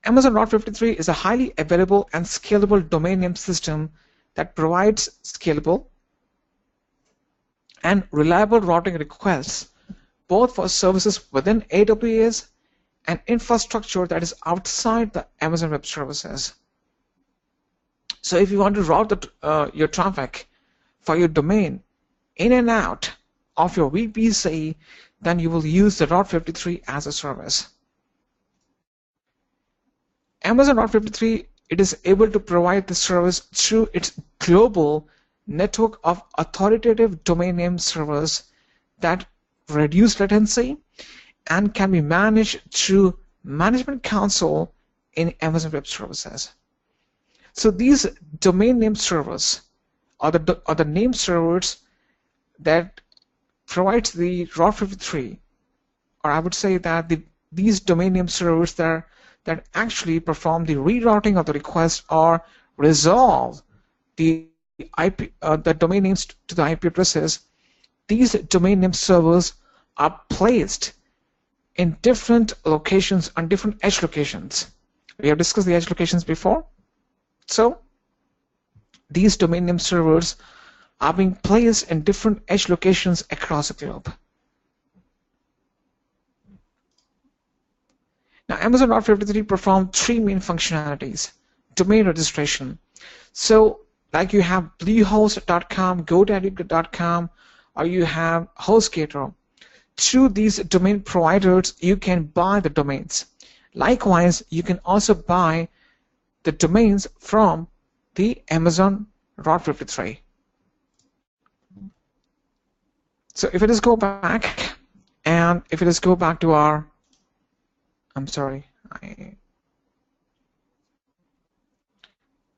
Amazon R53 is a highly available and scalable domain name system that provides scalable and reliable routing requests both for services within AWS and infrastructure that is outside the Amazon Web Services. So if you want to route your traffic for your domain in and out of your VPC, then you will use the R53 as a service. Amazon R53, it is able to provide the service through its global network of authoritative domain name servers that reduce latency and can be managed through Management Console in Amazon Web Services. So these domain name servers are the name servers that provides the R53, or I would say that these domain name servers that actually perform the rerouting of the request or resolve the domain names to the IP addresses. These domain name servers are placed in different locations, on different edge locations. We have discussed the edge locations before. So these domain name servers are being placed in different edge locations across the globe. Now, Amazon R53 performs three main functionalities. Domain registration. So, like you have bluehost.com, GoDaddy.com, or you have HostGator. through these domain providers, you can buy the domains. Likewise, you can also buy the domains from the Amazon R53. So if it is go back, and if it is go back to our, I'm sorry, I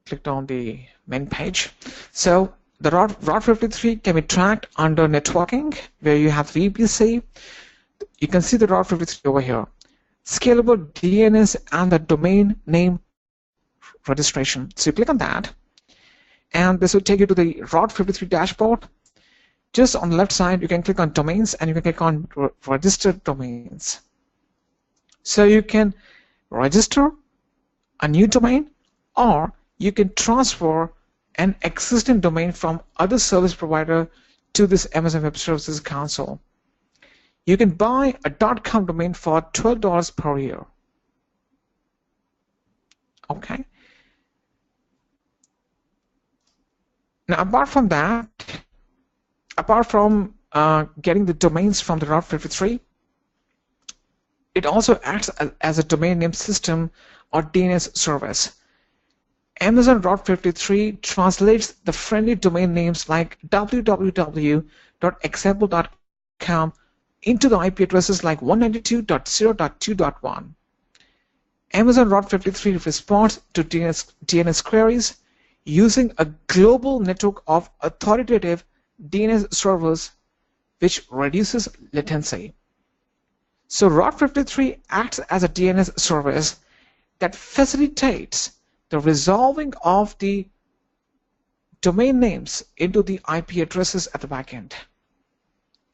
clicked on the main page. So the R53 can be tracked under networking, where you have VPC. You can see the R53 over here. Scalable DNS and the domain name registration. So you click on that, and this will take you to the R53 dashboard. Just on the left side, you can click on domains, and you can click on registered domains. So you can register a new domain, or you can transfer an existing domain from other service provider to this Amazon Web Services console. You can buy a .com domain for $12 per year. Okay. Now, apart from that, apart from getting the domains from the R53, it also acts as a domain name system or DNS service. Amazon R53 translates the friendly domain names like www.example.com into the IP addresses like 192.0.2.1. Amazon R53 responds to DNS queries using a global network of authoritative DNS servers, which reduces latency. So R53 acts as a DNS service that facilitates the resolving of the domain names into the IP addresses at the backend.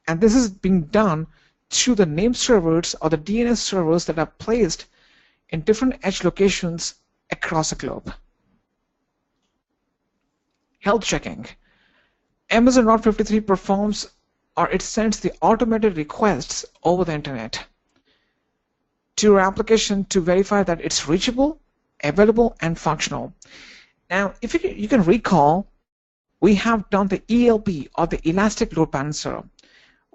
And this is being done through the name servers or the DNS servers that are placed in different edge locations across the globe. Health checking. Amazon R53 performs, or it sends the automated requests over the internet to your application to verify that it's reachable, available, and functional. Now, if you can recall, we have done the ELB, or the Elastic Load Balancer.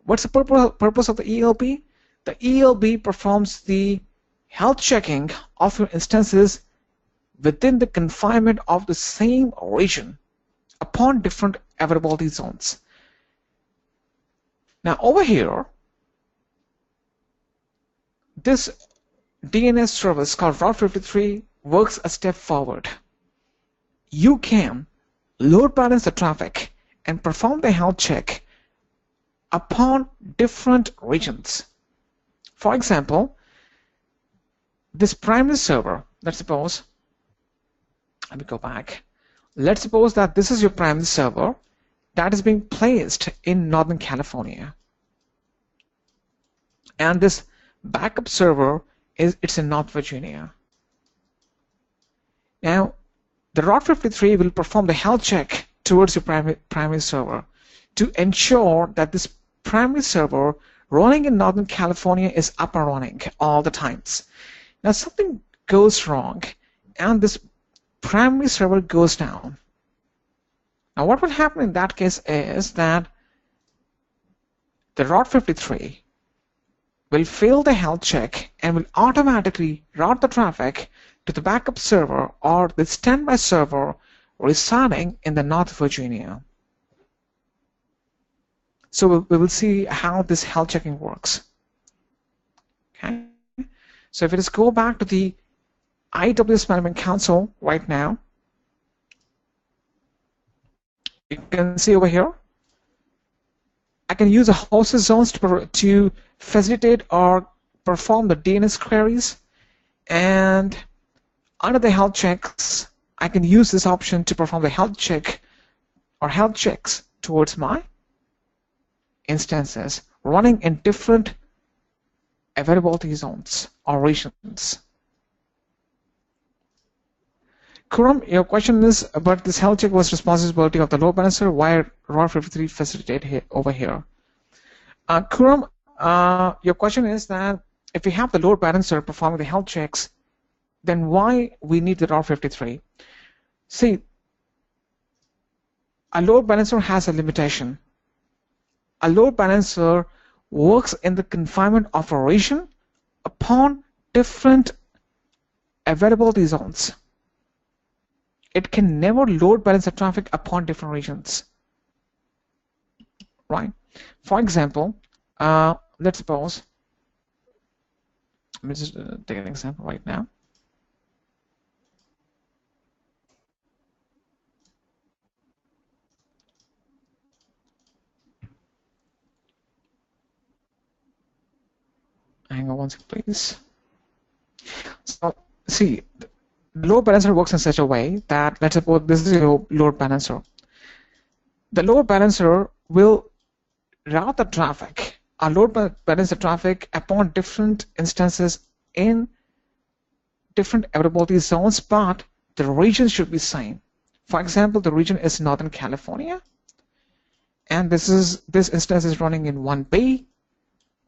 What's the purpose of the ELB? The ELB performs the health checking of your instances within the confinement of the same region upon different availability zones. Now, over here, this DNS service called R53 works a step forward. You can load balance the traffic and perform the health check upon different regions. For example, this primary server, let's suppose, let me go back. Let's suppose that this is your primary server that is being placed in Northern California. And this backup server it's in North Virginia. Now, the R53 will perform the health check towards your primary server to ensure that this primary server running in Northern California is up and running all the times. Now, something goes wrong and this primary server goes down. Now, what will happen in that case is that the R53 will fail the health check and will automatically route the traffic to the backup server or the standby server residing in the North Virginia. So we will see how this health checking works. Okay. So if it is go back to the AWS Management Console right now, you can see over here, I can use a hosted zones to facilitate or perform the DNS queries, and under the health checks, I can use this option to perform the health check or health checks towards my instances running in different availability zones or regions. Kuram, your question is about this health check was responsibility of the load balancer. Why R53 facilitate here over here? Kuram, your question is that if we have the load balancer performing the health checks, then why we need the R53? See, a load balancer has a limitation. A load balancer works in the confinement of a region upon different availability zones. It can never load balance the traffic upon different regions, right? For example, let's suppose, let me just take an example right now. Hang on one second, please. So, see, the load balancer works in such a way that, let's suppose this is your load balancer. The load balancer will route the traffic, or balance the traffic upon different instances in different availability zones, but the region should be same. For example, the region is Northern California, and this instance is running in 1B,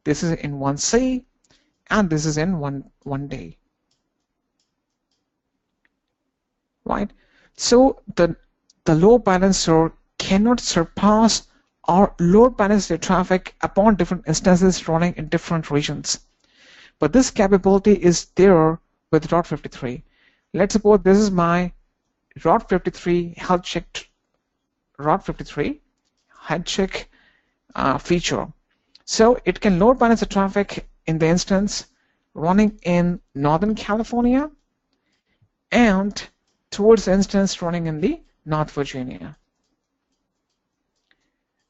this is in 1C, and this is in 1D. Right? So the load balancer cannot surpass or load balance the traffic upon different instances running in different regions. But this capability is there with R53. Let's suppose this is my R53 health check feature. So it can load balance the traffic in the instance running in Northern California and towards the instance running in the North Virginia.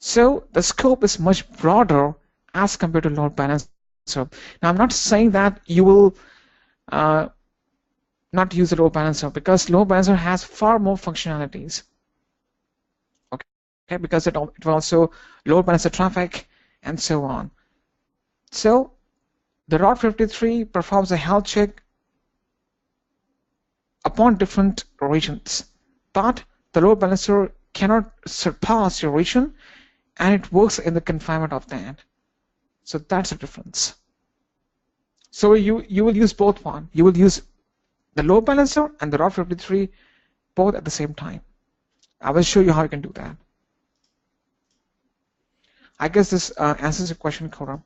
So the scope is much broader as compared to load balancer. Now I'm not saying that you will not use the load balancer, because load balancer has far more functionalities. Okay, because it will also load balance the traffic and so on. So the R53 performs a health check upon different regions, but the load balancer cannot surpass your region, and it works in the confinement of that. So that's the difference. So you will use both one. You will use the load balancer and the R53 both at the same time. I will show you how you can do that. I guess this answers your question, Khurram.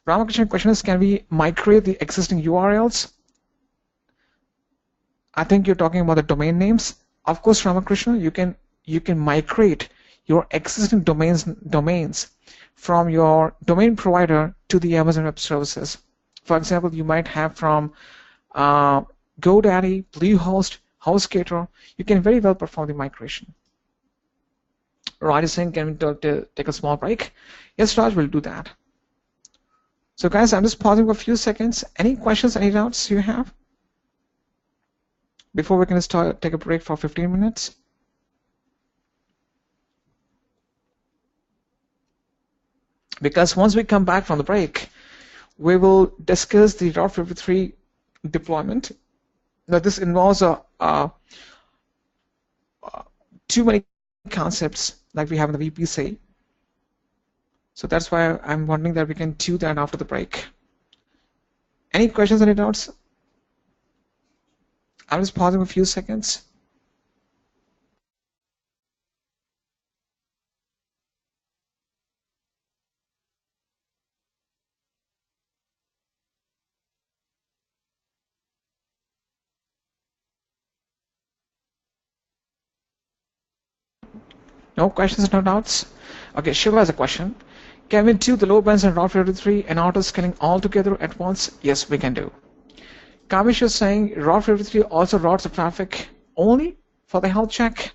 Ramakrishna's question is, can we migrate the existing URLs? I think you're talking about the domain names. Of course, Ramakrishna, you can migrate your existing domains from your domain provider to the Amazon Web Services. For example, you might have from GoDaddy, Bluehost, HostGator. You can very well perform the migration. Raj is saying, can we take a small break? Yes, Raj, will do that. So guys, I'm just pausing for a few seconds. Any questions, any doubts you have before we can take a break for 15 minutes? Because once we come back from the break, we will discuss the R53 deployment. Now this involves too many concepts like we have in the VPC. So that's why I'm wondering that we can do that after the break. Any questions, any doubts? I'm just pausing for a few seconds. No questions, no doubts? Okay, Shiva has a question. Can we do the load balancer and R53 and auto scaling all together at once? Yes, we can do. Kavish is saying R53 also routes the traffic only for the health check?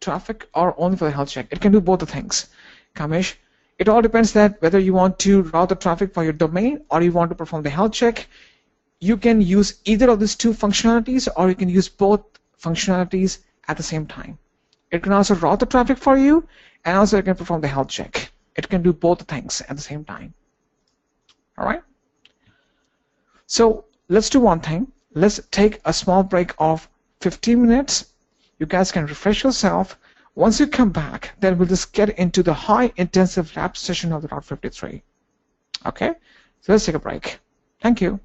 Traffic or only for the health check? It can do both the things. Kamish, it all depends that whether you want to route the traffic for your domain or you want to perform the health check. You can use either of these two functionalities, or you can use both functionalities at the same time. It can also route the traffic for you, and also it can perform the health check. It can do both things at the same time. All right. So let's do one thing. Let's take a small break of 15 minutes. You guys can refresh yourself. Once you come back, then we'll just get into the high intensive lab session of the R53. Okay. So let's take a break. Thank you.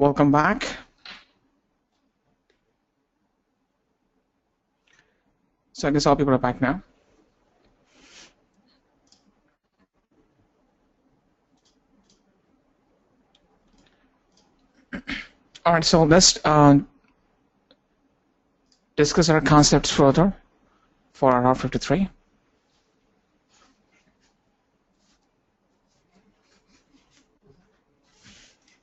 Welcome back. So I guess all people are back now. All right, so let's discuss our concepts further for our R53.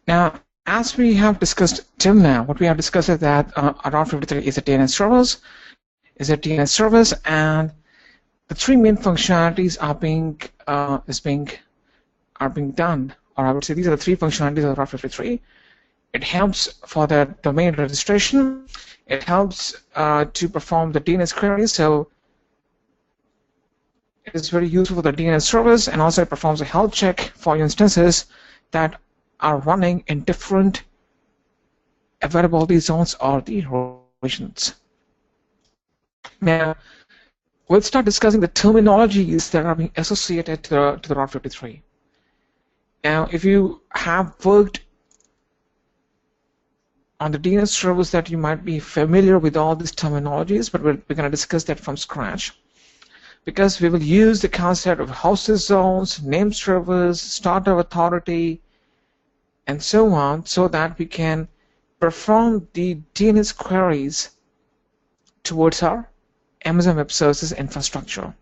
Now, as we have discussed till now, what we have discussed is that our R53 is a DNS service, and the three main functionalities are being done, or I would say these are the three functionalities of R53. It helps for the domain registration. It helps to perform the DNS queries, so it is very useful for the DNS service, and also it performs a health check for your instances that are running in different availability zones or the regions. Now, we'll start discussing the terminologies that are being associated to the R53. Now, if you have worked on the DNS service, that you might be familiar with all these terminologies, but we're going to discuss that from scratch, because we will use the concept of hosted zones, name servers, start of authority, and so on, so that we can perform the DNS queries towards our Amazon Web Services infrastructure.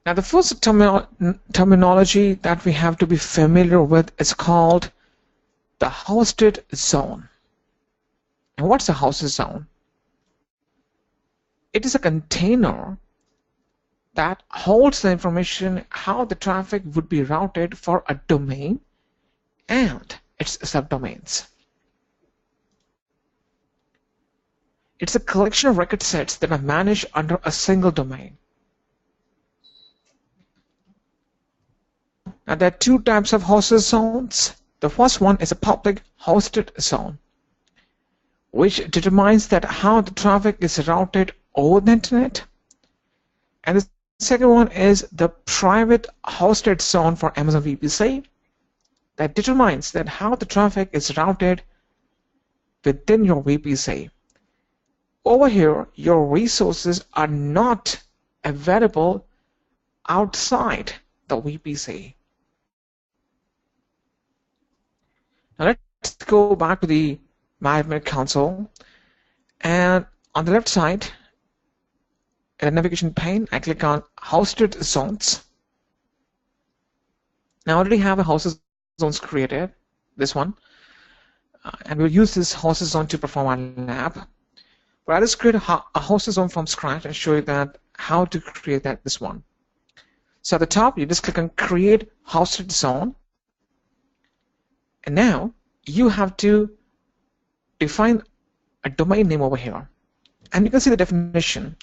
Now, the first terminology that we have to be familiar with is called the hosted zone. And what's a hosted zone? It is a container that holds the information how the traffic would be routed for a domain and its subdomains. It's a collection of record sets that are managed under a single domain. Now, there are two types of hosted zones. The first one is a public hosted zone, which determines that how the traffic is routed over the internet. And the second one is the private hosted zone for Amazon VPC that determines that how the traffic is routed within your VPC. Over here, your resources are not available outside the VPC. Now let's go back to the management console, and on the left side in the navigation pane, I click on hosted zones. Now I already have a hosted zones created, this one, and we'll use this hosted zone to perform our lab. But I'll just create a hosted zone from scratch and show you that how to create this one. So at the top, you just click on create hosted zone, and now you have to define a domain name over here. And you can see the definition.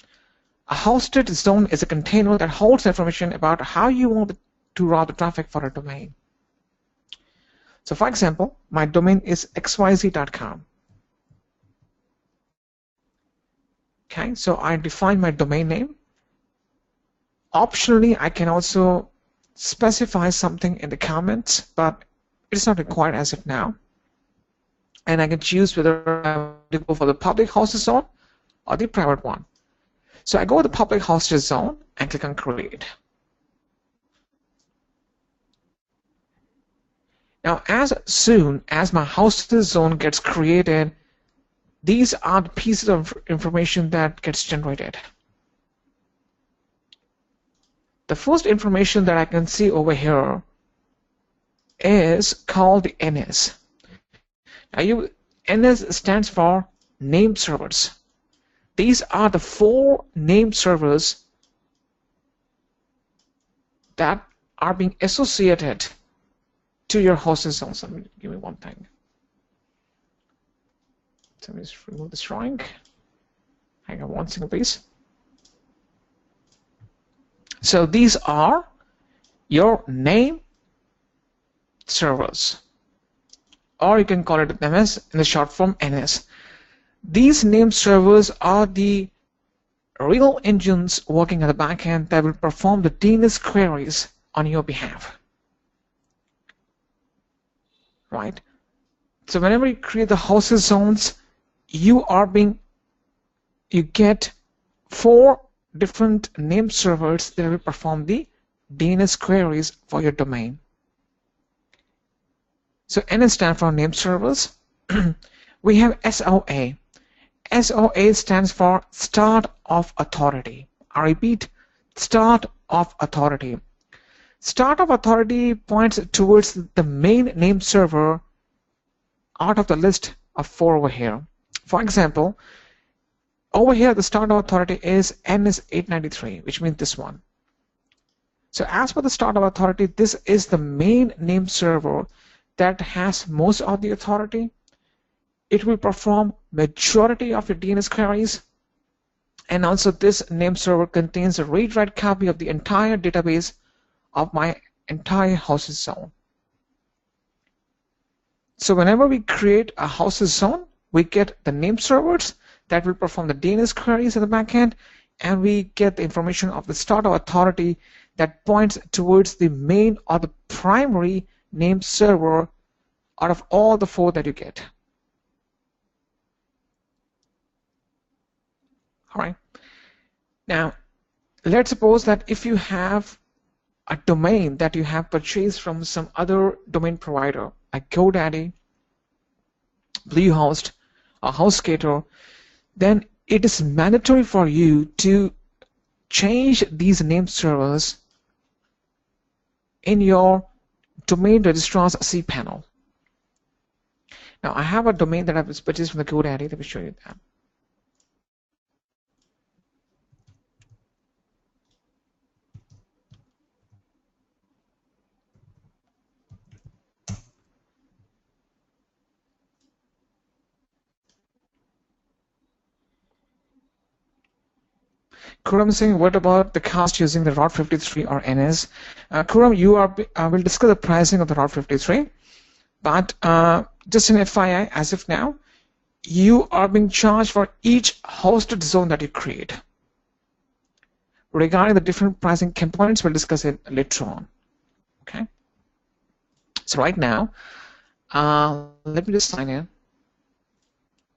A hosted zone is a container that holds information about how you want to route the traffic for a domain. So for example, my domain is xyz.com. Okay, so I define my domain name. Optionally, I can also specify something in the comments, but it's not required as of now. And I can choose whether I want to go for the public hosted zone or the private one. So I go with the public hosted zone and click on create. Now, as soon as my hosted zone gets created, these are the pieces of information that gets generated. The first information that I can see over here is called the NS. Now, NS stands for name servers. These are the 4 name servers that are being associated to your hosted zones. Let me give me one thing. So let me just remove this drawing. Hang on one second, please. So these are your name servers, or you can call it MS in the short form NS. These name servers are the real engines working at the back end that will perform the DNS queries on your behalf. right? So whenever you create the hosted zones, you get 4 different name servers that will perform the DNS queries for your domain. So N stands for name servers. We have SOA. SOA stands for Start of Authority. I repeat, Start of Authority. Start of Authority points towards the main name server out of the list of 4 over here. For example, over here the start of authority is NS893, which means this one. So as per the start of authority, this is the main name server that has most of the authority. It will perform majority of your DNS queries, and also this name server contains a read-write copy of the entire database of my entire hosted zone. So whenever we create a hosted zone, we get the name servers that will perform the DNS queries in the backend, and we get the information of the start of authority that points towards the main or the primary name server out of all the 4 that you get. All right. Now, let's suppose that if you have a domain that you have purchased from some other domain provider like GoDaddy, Bluehost, or HostGator, then it is mandatory for you to change these name servers in your domain registrar's cPanel. Now, I have a domain that I've purchased from the GoDaddy. Let me show you that. Kuram saying, what about the cost using the R53 or NS? Kuram, we'll discuss the pricing of the R53, but just an FYI, as of now, you are being charged for each hosted zone that you create. Regarding the different pricing components, we'll discuss it later on. Okay. So right now, let me just sign in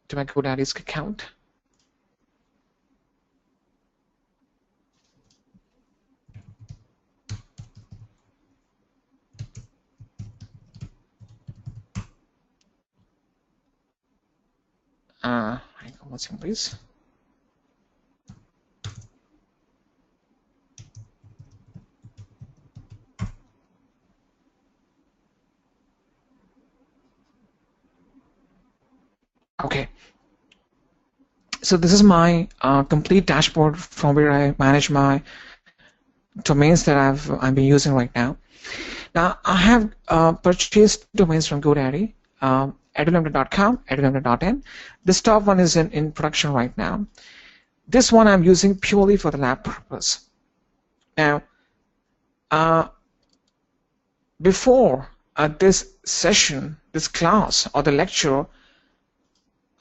to my GoDaddy's account. Hang on one second, please. Okay. So this is my complete dashboard from where I manage my domains that I've been using right now. Now I have purchased domains from GoDaddy, edulambda.com, edulambda.in. This top one is in production right now. This one I'm using purely for the lab purpose. Now, before this session, this class or the lecture,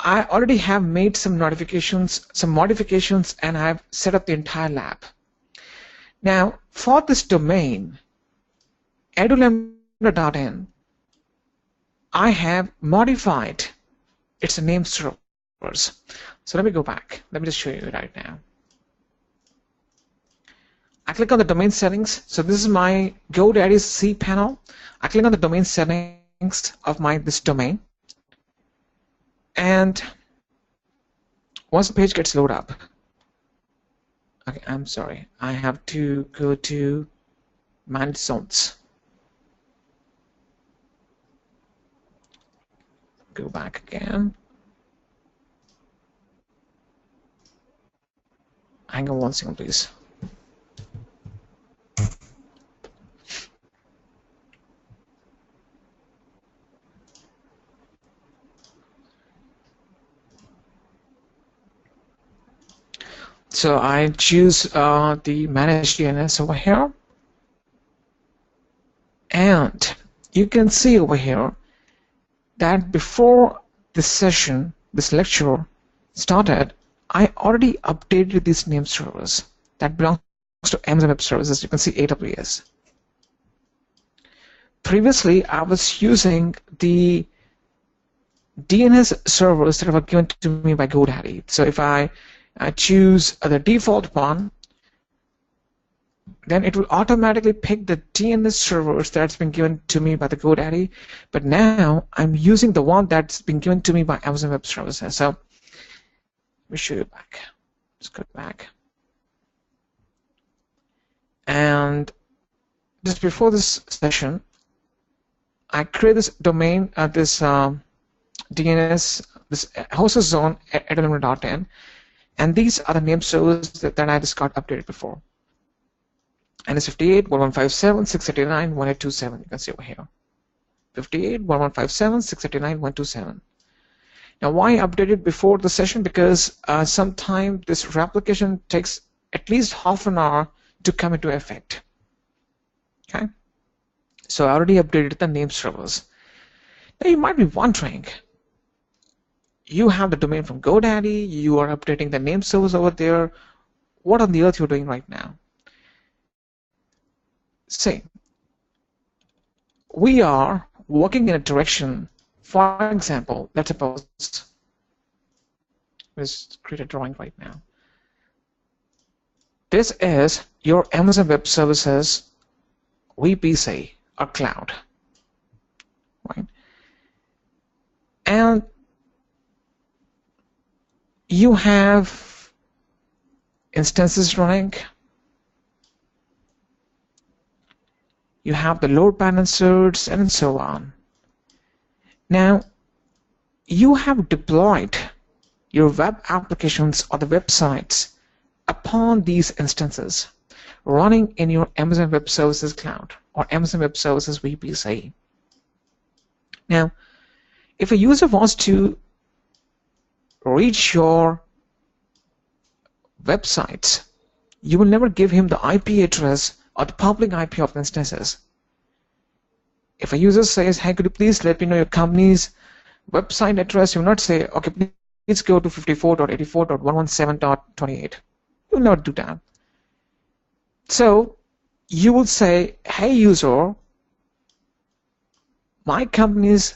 I already have made some modifications, and I've set up the entire lab. Now, for this domain, edulambda.in, I have modified its name servers. So let me go back. Let me just show you right now. I click on the domain settings. So this is my GoDaddy's cPanel. I click on the domain settings of this domain. And once the page gets loaded up, okay, I'm sorry, I have to go to manage zones. Go back again. Hang on one second, please. So I choose the manage DNS over here, and you can see over here that before this session, this lecture started, I already updated these name servers that belongs to Amazon Web Services. You can see AWS. previously I was using the DNS servers that were given to me by GoDaddy. So if I choose the default one, then it will automatically pick the DNS servers that's been given to me by the GoDaddy. But now I'm using the one that's been given to me by Amazon Web Services. So let me show you back. Let's go back. And just before this session, I create this domain, this DNS, this hosted zone at @eliminate.in, and these are the name servers that I just got updated before. And it's 58.1.157.639.1.827. You can see over here. 58.1.157.639.1.2.7. Now, why I updated before the session? Because sometimes this replication takes at least half an hour to come into effect. Okay. So I already updated the name servers. Now you might be wondering, you have the domain from GoDaddy, you are updating the name servers over there. What on the earth you're doing right now? Say, we are working in a direction. For example, let's suppose let's create a drawing right now. This is your Amazon Web Services VPC or cloud, right? And you have instances running. You have the load balancers and so on. Now, you have deployed your web applications or the websites upon these instances running in your Amazon Web Services cloud or Amazon Web Services VPC. Now, if a user wants to reach your websites, you will never give him the IP address or the public IP of the instances. If a user says, hey, could you please let me know your company's website address, you will not say, okay, please go to 54.84.117.28. You will not do that. So you will say, hey user, my company's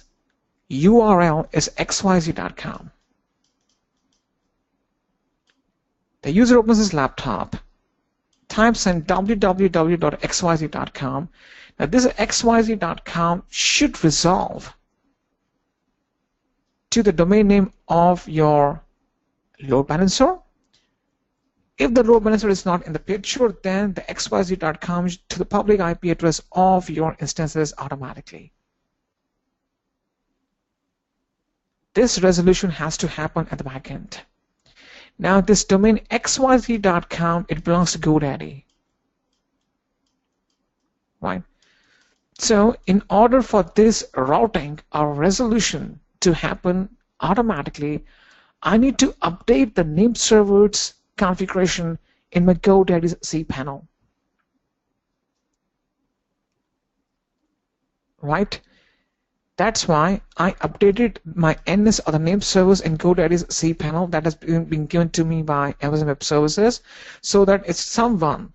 URL is xyz.com. The user opens his laptop, types in www.xyz.com. Now this xyz.com should resolve to the domain name of your load balancer. If the load balancer is not in the picture, then the xyz.com to the public IP address of your instances automatically. This resolution has to happen at the back end. Now this domain xyz.com, it belongs to GoDaddy, right? So in order for this routing or resolution to happen automatically, I need to update the name servers configuration in my GoDaddy's cPanel, right? That's why I updated my NS or the name servers in GoDaddy's cPanel that has been given to me by Amazon Web Services, so that if someone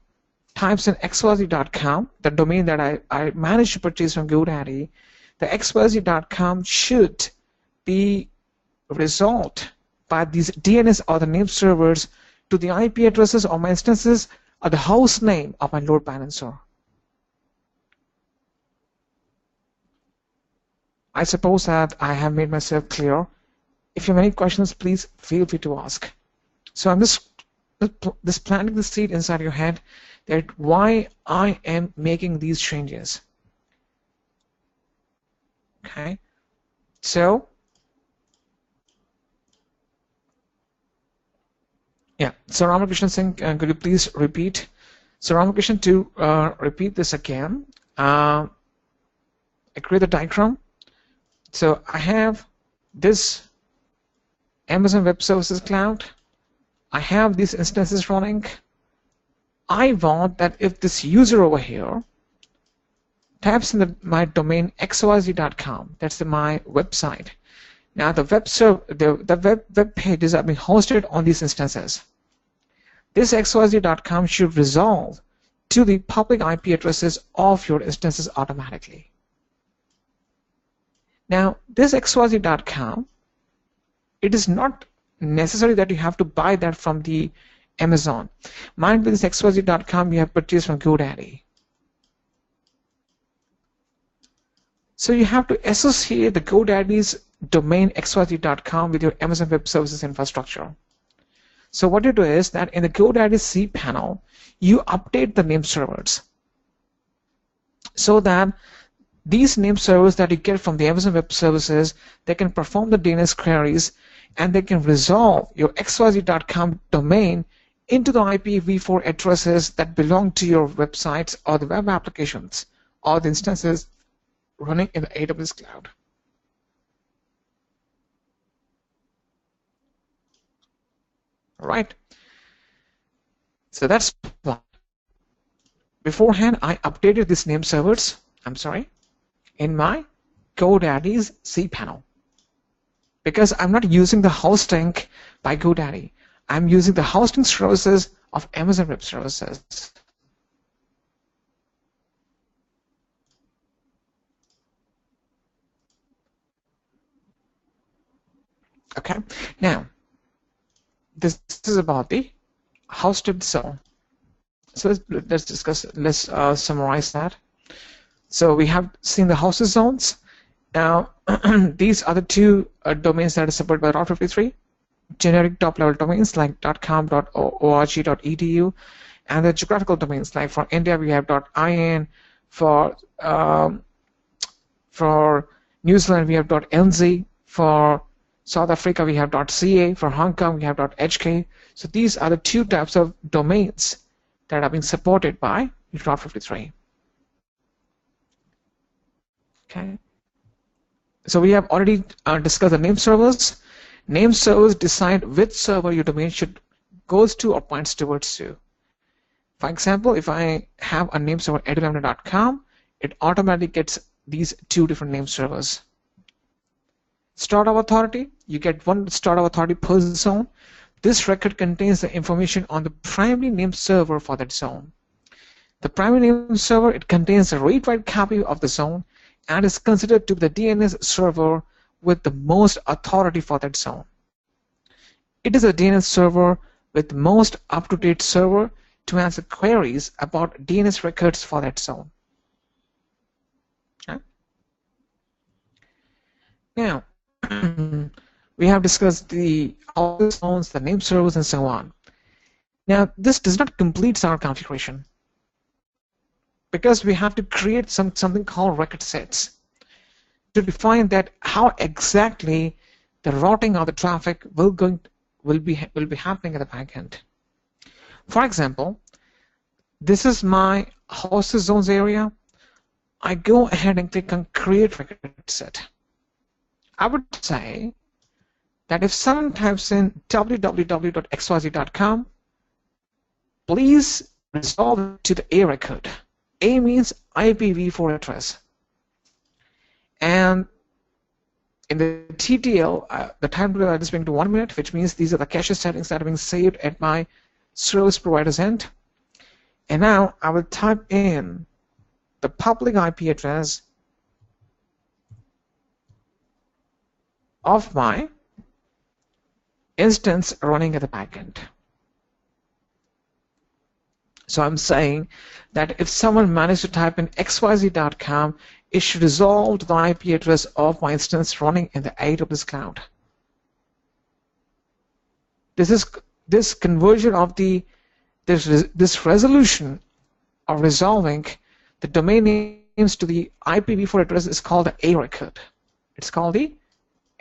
types in xyz.com, the domain that I managed to purchase from GoDaddy, the xyz.com should be resolved by these DNS or the name servers to the IP addresses of my instances or the host name of my load balancer. I suppose that I have made myself clear. If you have any questions, please feel free to ask. So I'm just planting the seed inside your head that why I am making these changes. Okay, so yeah, so Ramakrishna Singh, could you please repeat? So Ramakrishna, to repeat this again, I create the diagram. So I have this Amazon Web Services cloud. I have these instances running. I want that if this user over here types in my domain xyz.com, that's my website. Now the web pages are being hosted on these instances. This xyz.com should resolve to the public IP addresses of your instances automatically. Now, this xyz.com, it is not necessary that you have to buy that from the Amazon. Mind you, this xyz.com you have purchased from GoDaddy. So you have to associate the GoDaddy's domain xyz.com with your Amazon Web Services infrastructure. So what you do is that in the GoDaddy cPanel, you update the name servers so that these name servers that you get from the Amazon Web Services, they can perform the DNS queries and they can resolve your xyz.com domain into the IPv4 addresses that belong to your websites or the web applications or the instances running in the AWS cloud. All right. So that's beforehand I updated these name servers, in my GoDaddy's cPanel. Because I'm not using the hosting by GoDaddy. I'm using the hosting services of Amazon Web Services. Okay, now this is about the hosted zone. So let's discuss. Let's summarize that. So we have seen the hosted zones. Now these are the two domains that are supported by R53, generic top-level domains like .com, .org, .edu, and the geographical domains like for India we have .in, for New Zealand we have .nz, for South Africa we have .ca, for Hong Kong we have .hk. So these are the two types of domains that are being supported by R53. Okay. So we have already discussed the name servers. Name servers decide which server your domain should goes to or points towards to. For example, if I have a name server edulambda.com, it automatically gets these two different name servers. Start of authority, you get one start of authority per zone. This record contains the information on the primary name server for that zone. The primary name server, it contains a read-write copy of the zone and is considered to be the DNS server with the most authority for that zone. It is a DNS server with most up-to-date server to answer queries about DNS records for that zone. Okay. Now, we have discussed all the zones, the name servers, and so on. Now, this does not complete our configuration because we have to create something called record sets to define that how exactly the routing of the traffic will be happening at the back end. For example, this is my hosted zones area. I go ahead and click on create record set. I would say that if someone types in www.xyz.com, please resolve it to the A record. A means IPv4 address. And in the TTL, the time to is being to 1 minute, which means these are the cache settings that are being saved at my service provider's end. And now I will type in the public IP address of my instance running at the backend. So I'm saying that if someone managed to type in xyz.com, it should resolve the IP address of my instance running in the AWS cloud. This conversion of this resolution of resolving the domain names to the IPv4 address is called the A record. It's called the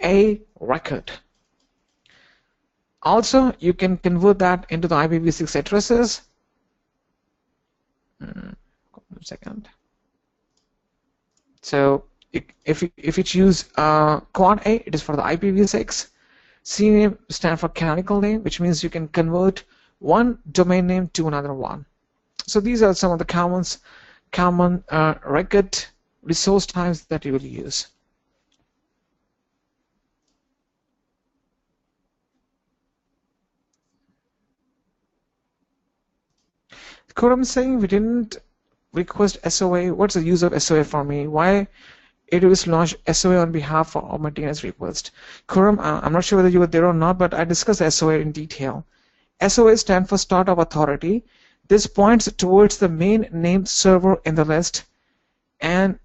A record. Also, you can convert that into the IPv6 addresses. 1 second. So if you choose quad A, it is for the IPv6. C name stands for canonical name, which means you can convert one domain name to another one. So these are some of the common record resource types that you will use. The code I'm saying we didn't request SOA. What's the use of SOA for me? Why AWS launched SOA on behalf of my DNS request. Kuram, I'm not sure whether you were there or not, but I discussed SOA in detail. SOA stands for Start of Authority. This points towards the main named server in the list, and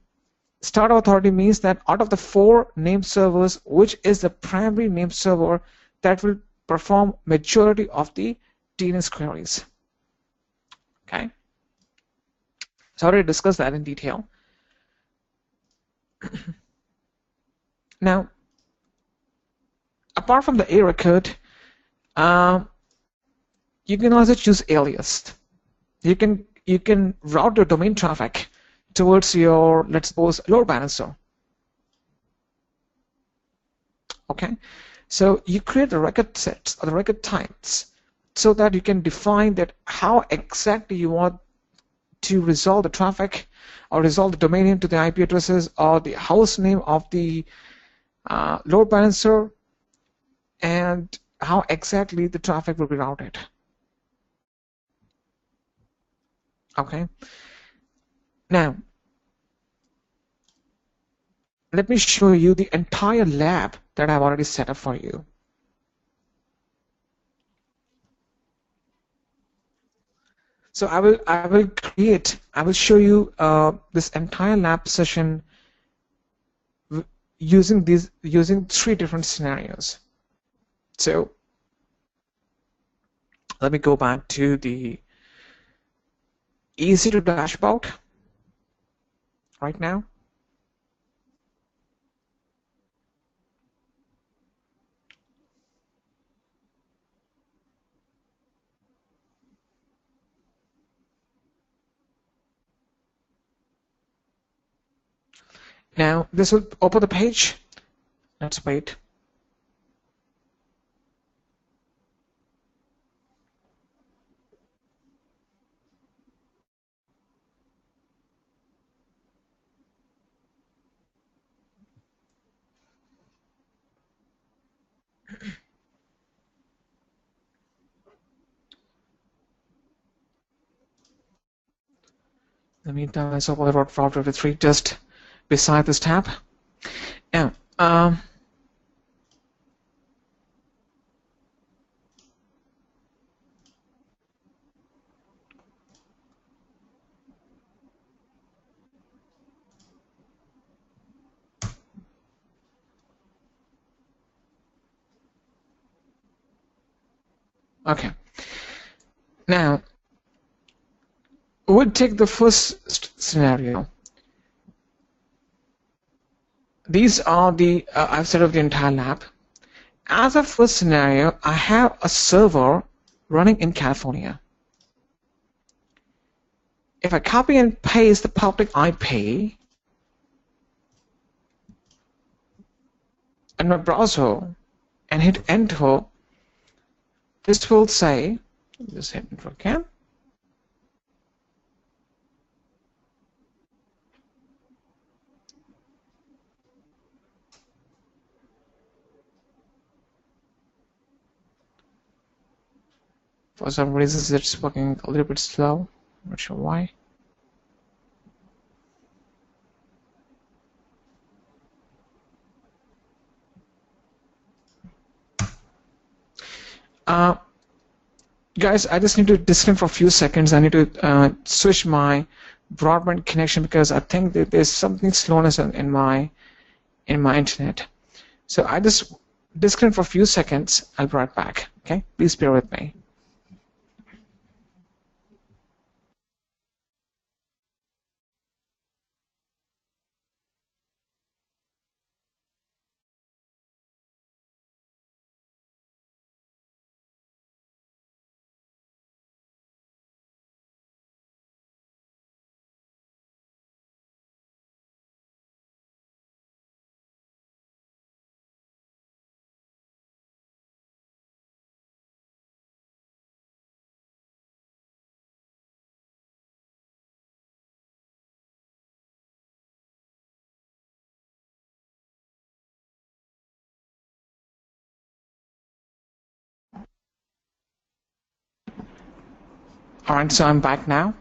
Start of Authority means that out of the 4 named servers, which is the primary named server that will perform majority of the DNS queries. Okay, so I already discussed that in detail. Now, apart from the A record, you can also choose alias. You can route your domain traffic towards your, let's suppose, load balancer. Okay, so you create the record sets or the record types so that you can define that how exactly you want to resolve the traffic or resolve the domain name to the IP addresses or the host name of the load balancer, and how exactly the traffic will be routed. Okay, now let me show you the entire lab that I've already set up for you. So I will show you this entire lab session using 3 different scenarios. So let me go back to the EC2 dashboard right now. Now this will open the page. Let's wait. In the meantime, let's open the R53 just beside this tab. Now, okay. Now, we'll take the first scenario. These are the, I've set up the entire lab. As a first scenario, I have a server running in California. If I copy and paste the public IP in my browser and hit enter, this will say, just hit enter again. For some reasons, it's working a little bit slow. I'm not sure why. Guys, I just need to disconnect for a few seconds. I need to switch my broadband connection because I think that there's something slowness in my internet. So I just disconnect for a few seconds. I'll be right back. Okay, please bear with me. All right, so I'm back now.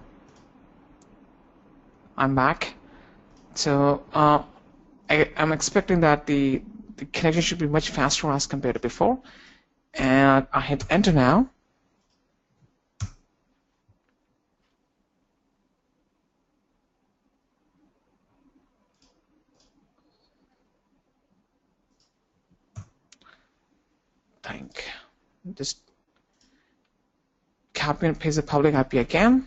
I'm back. So I'm expecting that the connection should be much faster as compared to before. And I hit enter now. Just copy and paste the public IP again.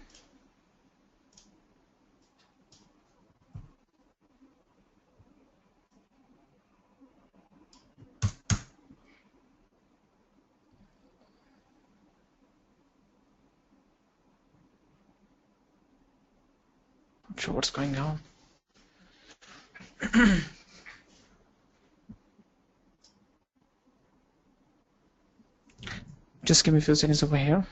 Not sure what's going on. Just give me a few seconds over here.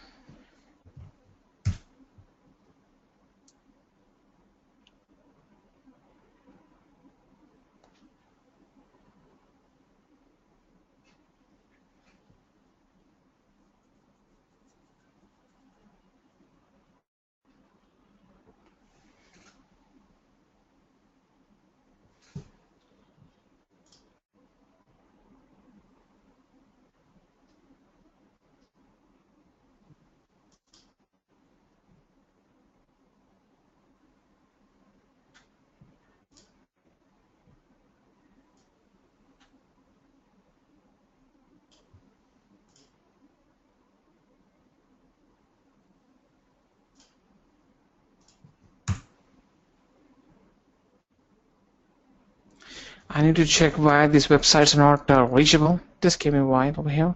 I need to check why these websites are not reachable. Just give me a while over here.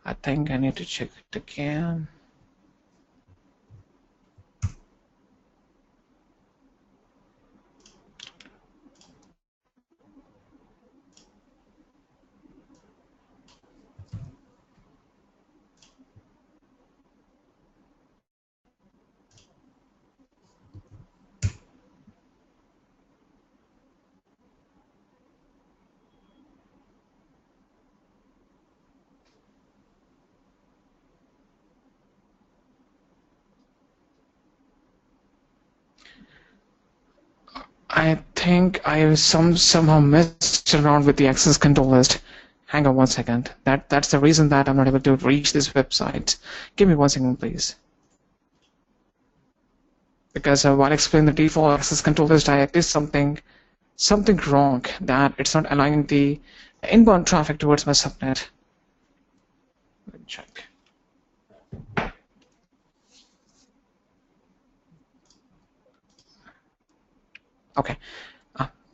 I think I need to check it again. I think I somehow messed around with the access control list. Hang on one second. That's the reason that I'm not able to reach this website. Give me 1 second, please. Because while explaining the default access control list, I did something wrong, that it's not allowing the inbound traffic towards my subnet. Let me check. Okay,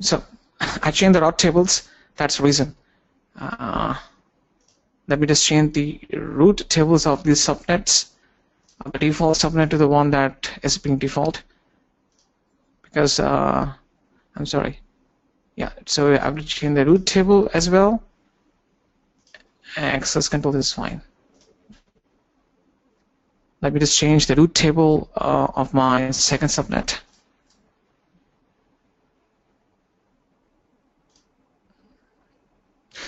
so I changed the route tables. That's the reason. Let me just change the route tables of these subnets, the default subnet to the one that is being default. Because I'm sorry. Yeah, so I will change the route table as well. Access control is fine. Let me just change the route table of my second subnet.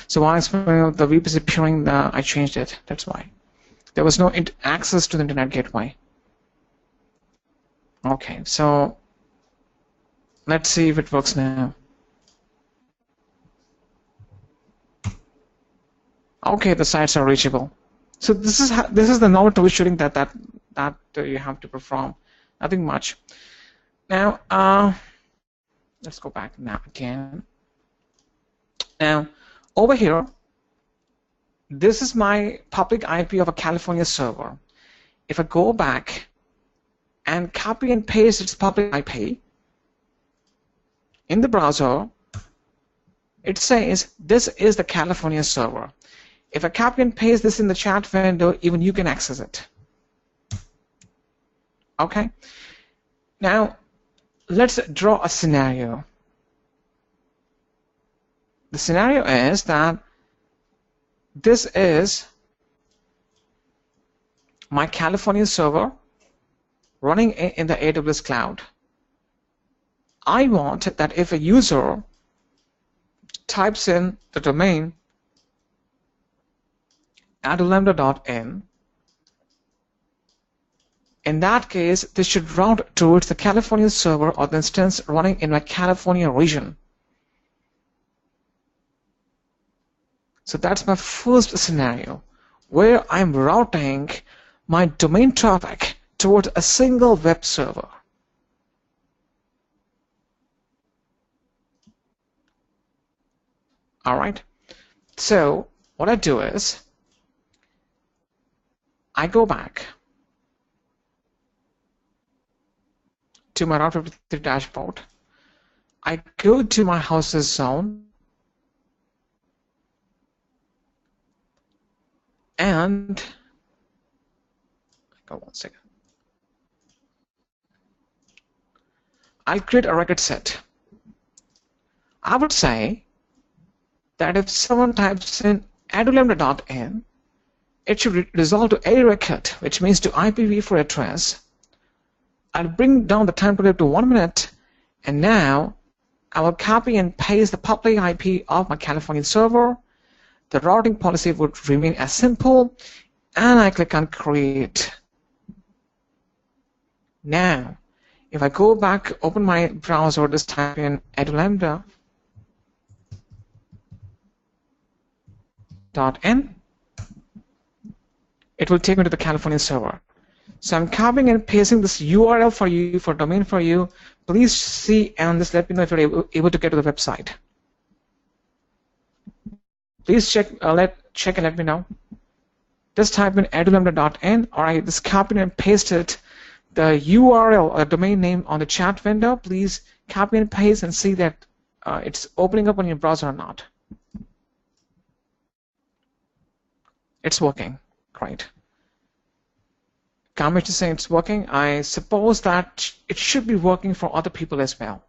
So while explaining the VPC is appearing, I changed it. That's why. There was no access to the internet gateway. Okay, so let's see if it works now. Okay, the sites are reachable. So this is the normal troubleshooting that you have to perform. Nothing much. Now let's go back now again. Now over here, this is my public IP of a California server. If I go back and copy and paste its public IP in the browser, it says this is the California server. If I copy and paste this in the chat window, even you can access it. Okay? Now, let's draw a scenario. The scenario is that this is my California server running in the AWS cloud. I want that if a user types in the domain adolambda.in, in that case, this should route towards the California server or the instance running in my California region. So that's my first scenario, where I'm routing my domain traffic towards a single web server. All right. So what I do is I go back to my R53 dashboard. I go to my houses zone, and one second. I'll create a record set. I would say that if someone types in adulambda.in, it should resolve to a record, which means to IPv4 address. I'll bring down the time period to 1 minute, and now I will copy and paste the public IP of my California server. The routing policy would remain as simple, and I click on create. Now, if I go back, open my browser, just type in adulambda.in, it will take me to the California server. So I'm copying and pasting this URL for you, for domain for you. Please see and just let me know if you're able to get to the website. Please check and let me know. Just type in adulambda.in, or I just copy and pasted the URL or the domain name on the chat window. Please copy and paste and see that it's opening up on your browser or not. It's working. Great. Kamesh is saying it's working. I suppose that it should be working for other people as well.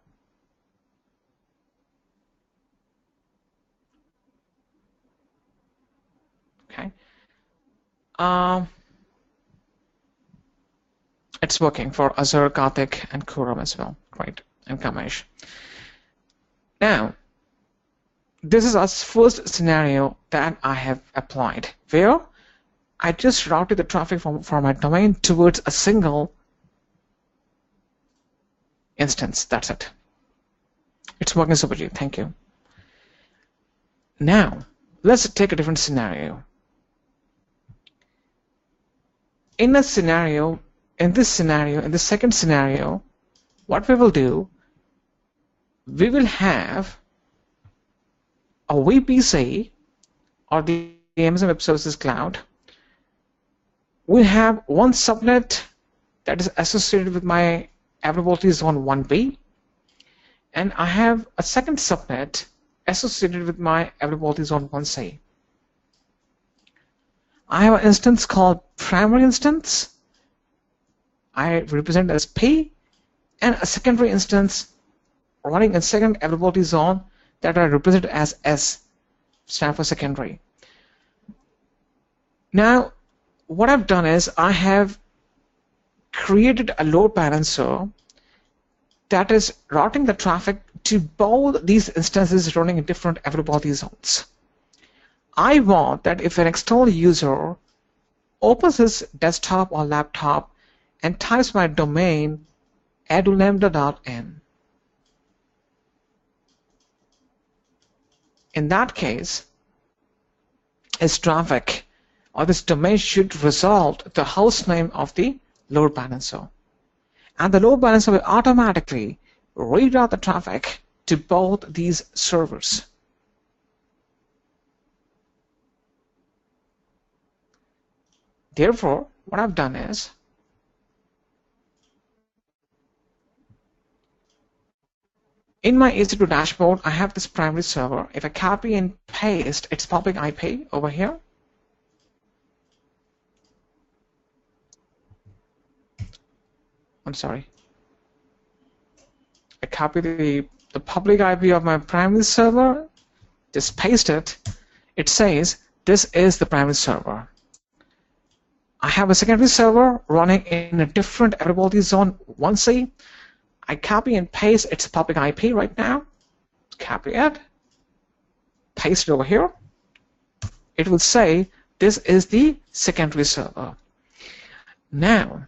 Okay. It's working for Azure, Karthik, and Kuram as well. Great. And Kamesh. Now, this is our first scenario that I have applied, where I just routed the traffic from my domain towards a single instance. That's it. It's working super G. Thank you. Now, let's take a different scenario. In this scenario, in the second scenario, what we will do, we will have a VPC, or the Amazon Web Services Cloud. We have one subnet that is associated with my availability zone 1B, and I have a second subnet associated with my availability zone 1C. I have an instance called primary instance. I represent as P, and a secondary instance running in second availability zone that I represent as S, stand for secondary. Now, what I've done is I have created a load balancer that is routing the traffic to both these instances running in different availability zones. I want that if an external user opens his desktop or laptop and types my domain adulambda.in, in that case, his traffic or this domain should result the host name of the load balancer. And the load balancer will automatically reroute the traffic to both these servers. Therefore, what I've done is in my EC2 dashboard, I have this primary server. If I copy and paste its public IP over here, I'm sorry. I copy the public IP of my primary server, just paste it. It says this is the primary server. I have a secondary server running in a different availability zone 1C. I copy and paste its public IP right now. Copy it. Paste it over here. It will say this is the secondary server. Now,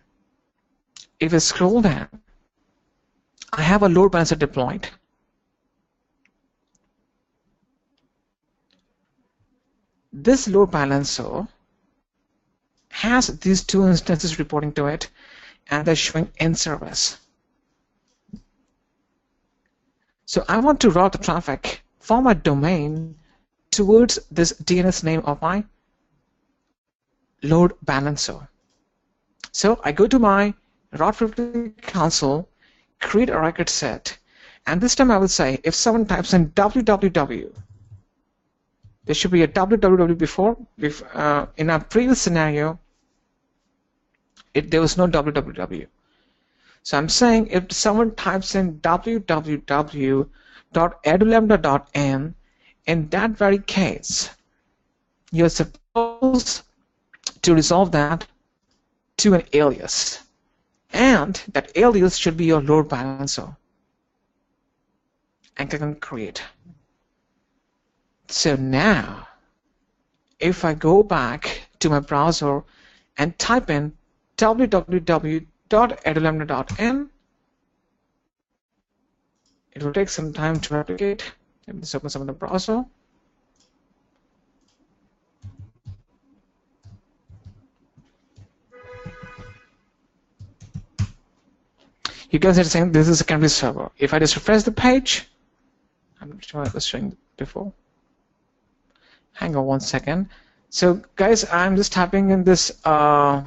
if I scroll down, I have a load balancer deployed. this load balancer has these two instances reporting to it, and they're showing in service. So I want to route the traffic from my domain towards this DNS name of my load balancer. So I go to my R53 console, create a record set, and this time I will say if someone types in www, there should be a www before. In our previous scenario, there was no www. So I'm saying if someone types in www.edulambda.in, in that very case, you're supposed to resolve that to an alias, and that alias should be your load balancer, and click on create. So now if I go back to my browser and type in www.edulambda.in, it will take some time to replicate. Let me just open some of the browser. You guys are saying this is a secondary server. If I just refresh the page, I'm sure I was showing before. Hang on one second. So guys, I'm just typing in this URL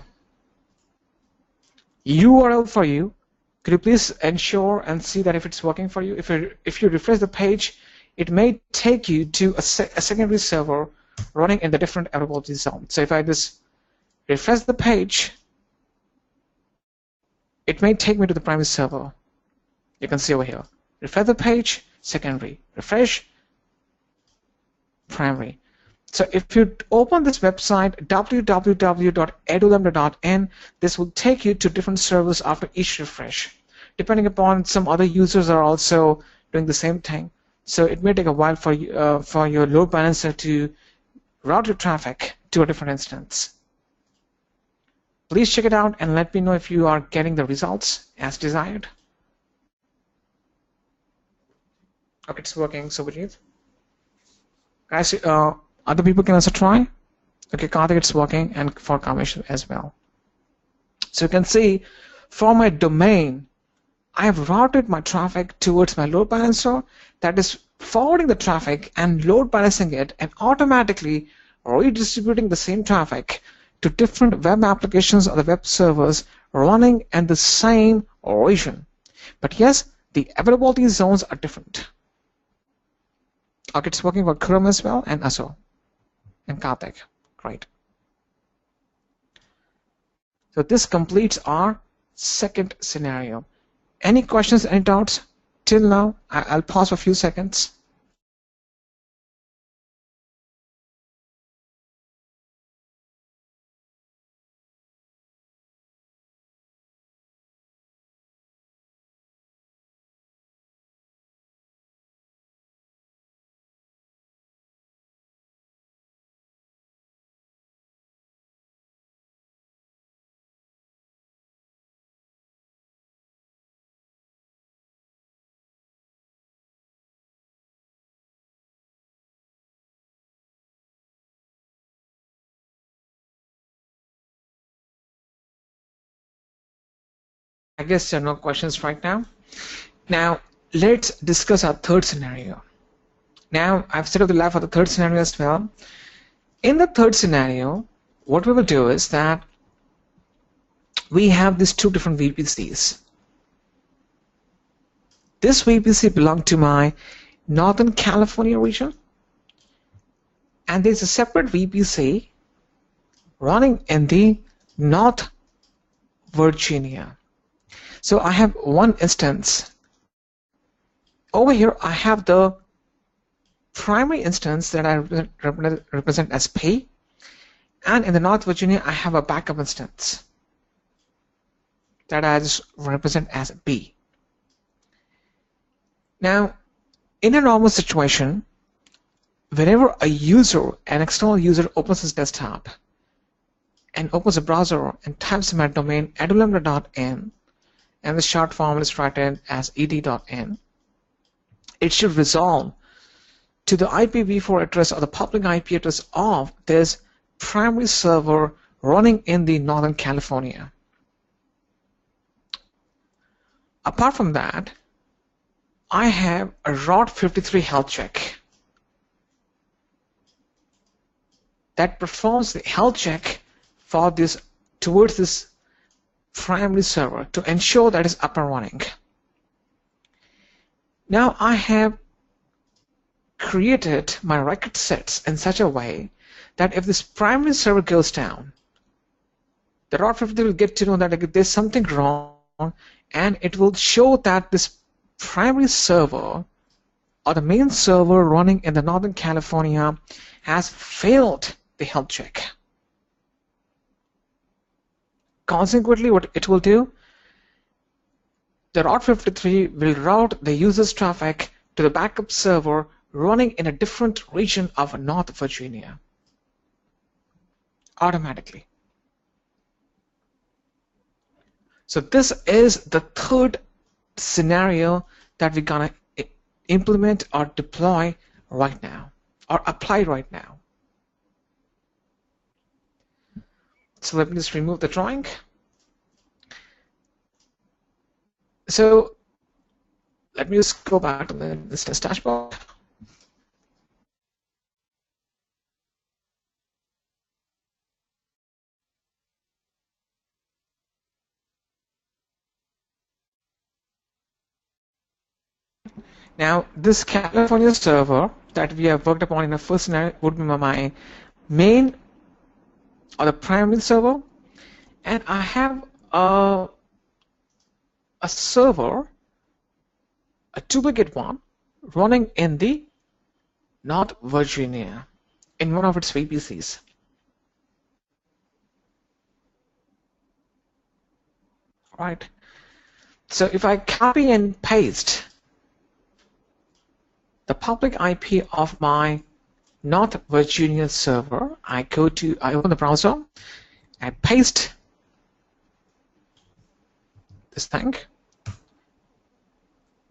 for you. Could you please ensure and see that if it's working for you? If you refresh the page, it may take you to a secondary server running in the different availability zone. So if I just refresh the page, it may take me to the primary server. You can see over here. Refresh the page, secondary. Refresh, primary. So if you open this website, www.edulambda.in, this will take you to different servers after each refresh. Depending upon, some other users are also doing the same thing. So it may take a while for your load balancer to route your traffic to a different instance. Please check it out and let me know if you are getting the results as desired. Okay, it's working, so Vijit. Guys, other people can also try. Okay, Karthik, it's working, and for Kamesh as well. So you can see from my domain, I have routed my traffic towards my load balancer that is forwarding the traffic and load balancing it and automatically redistributing the same traffic to different web applications or the web servers running in the same region. But yes, the availability zones are different. Okay, it's working for Chrome as well, and Aso and Karthik. Great. So this completes our second scenario. Any questions, any doubts till now? I'll pause for a few seconds. I guess there are no questions right now. Now, let's discuss our third scenario. Now, I've set up the lab for the third scenario as well. In the third scenario, what we will do is that we have these two different VPCs. This VPC belongs to my Northern California region, and there's a separate VPC running in the North Virginia. So I have one instance. Over here, I have the primary instance that I represent as P, and in the North Virginia, I have a backup instance that I just represent as B. Now, in a normal situation, whenever an external user opens his desktop and opens a browser and types in my domain edulambda.in, and the short form is written as ed.in, it should resolve to the IPv4 address or the public IP address of this primary server running in the Northern California. Apart from that, I have a R53 health check that performs the health check for this towards this primary server to ensure that it's up and running. Now I have created my record sets in such a way that if this primary server goes down, the R53 will get to know that there's something wrong, and it will show that this primary server or the main server running in the Northern California has failed the health check. Consequently, what it will do, the R53 will route the user's traffic to the backup server running in a different region of North Virginia automatically. So this is the third scenario that we're gonna implement or deploy right now or apply right now. So let me just remove the drawing. So let me just go back to this test dashboard. Now this California server that we have worked upon in the first scenario would be my main or the primary server, and I have a server, a duplicate one, running in the North Virginia in one of its VPCs. Right. So if I copy and paste the public IP of my North Virginia server, I open the browser, I paste this thing.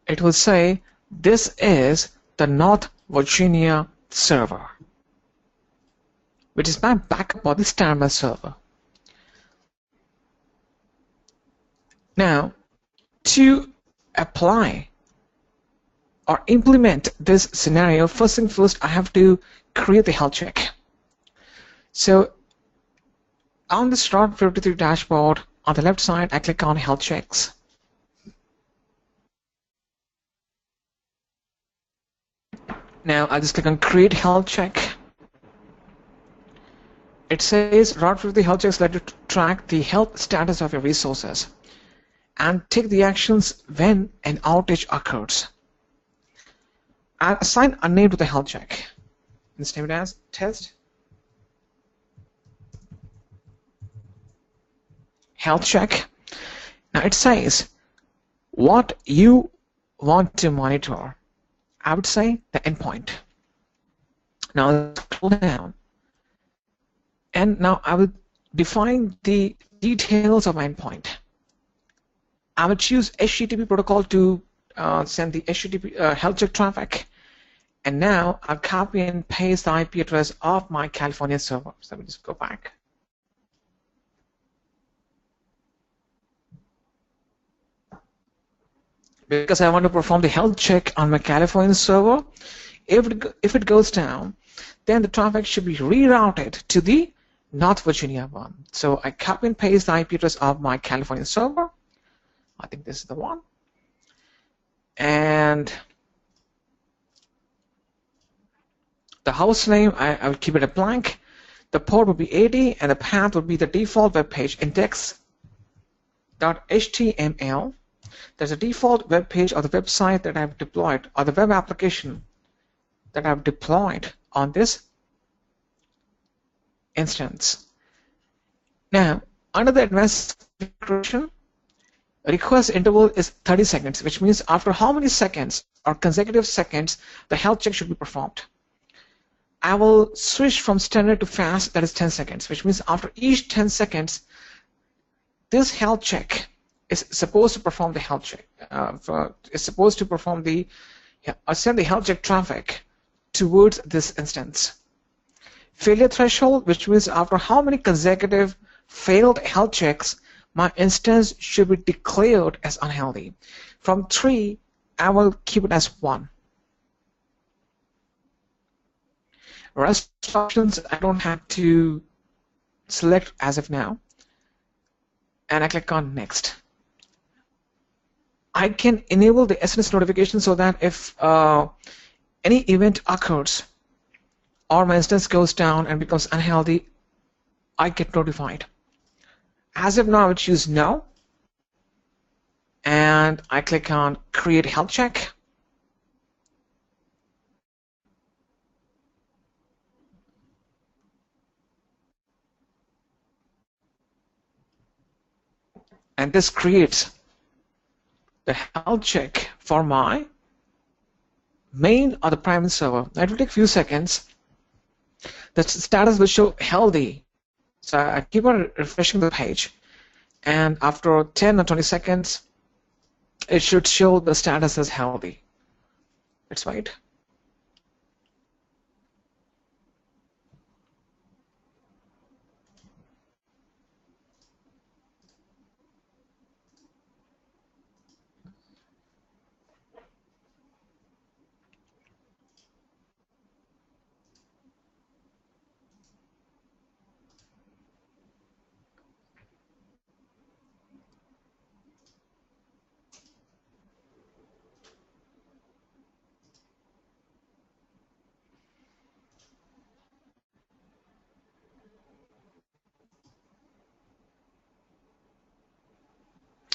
It will say this is the North Virginia server, which is my backup or the standard server. Now, to apply or implement this scenario, first thing first, I have to create the health check. So on this R53 dashboard, on the left side, I click on health checks. Now I just click on create health check. It says R53 health checks let you track the health status of your resources and take the actions when an outage occurs. I'll assign a name to the health check. Let's name it as test health check. Now it says what you want to monitor. I would say the endpoint. Now scroll down, and now I will define the details of my endpoint. I will choose HTTP protocol to send the HTTP health check traffic. And now I'll copy and paste the IP address of my California server. So let me just go back. Because I want to perform the health check on my California server, if it goes down, then the traffic should be rerouted to the North Virginia one. So I copy and paste the IP address of my California server. I think this is the one. And the host name, I will keep it a blank. The port will be 80, and the path will be the default web page index.html. There's a default web page or the website that I've deployed, or the web application that I've deployed on this instance. Now, under the advanced configuration, request interval is 30 seconds, which means after how many seconds or consecutive seconds the health check should be performed. I will switch from standard to fast, that is 10 seconds, which means after each 10 seconds, this health check is supposed to perform the health check. Is supposed to perform the send the health check traffic towards this instance. Failure threshold, which means after how many consecutive failed health checks my instance should be declared as unhealthy. From 3, I will keep it as 1. Rest options I don't have to select as of now, and I click on next. I can enable the SMS notification so that if any event occurs or my instance goes down and becomes unhealthy, I get notified. As of now, I choose no, and I click on create health check. And this creates the health check for my main or the primary server. It will take a few seconds. The status will show healthy. So I keep on refreshing the page, and after 10 or 20 seconds, it should show the status as healthy. Let's wait.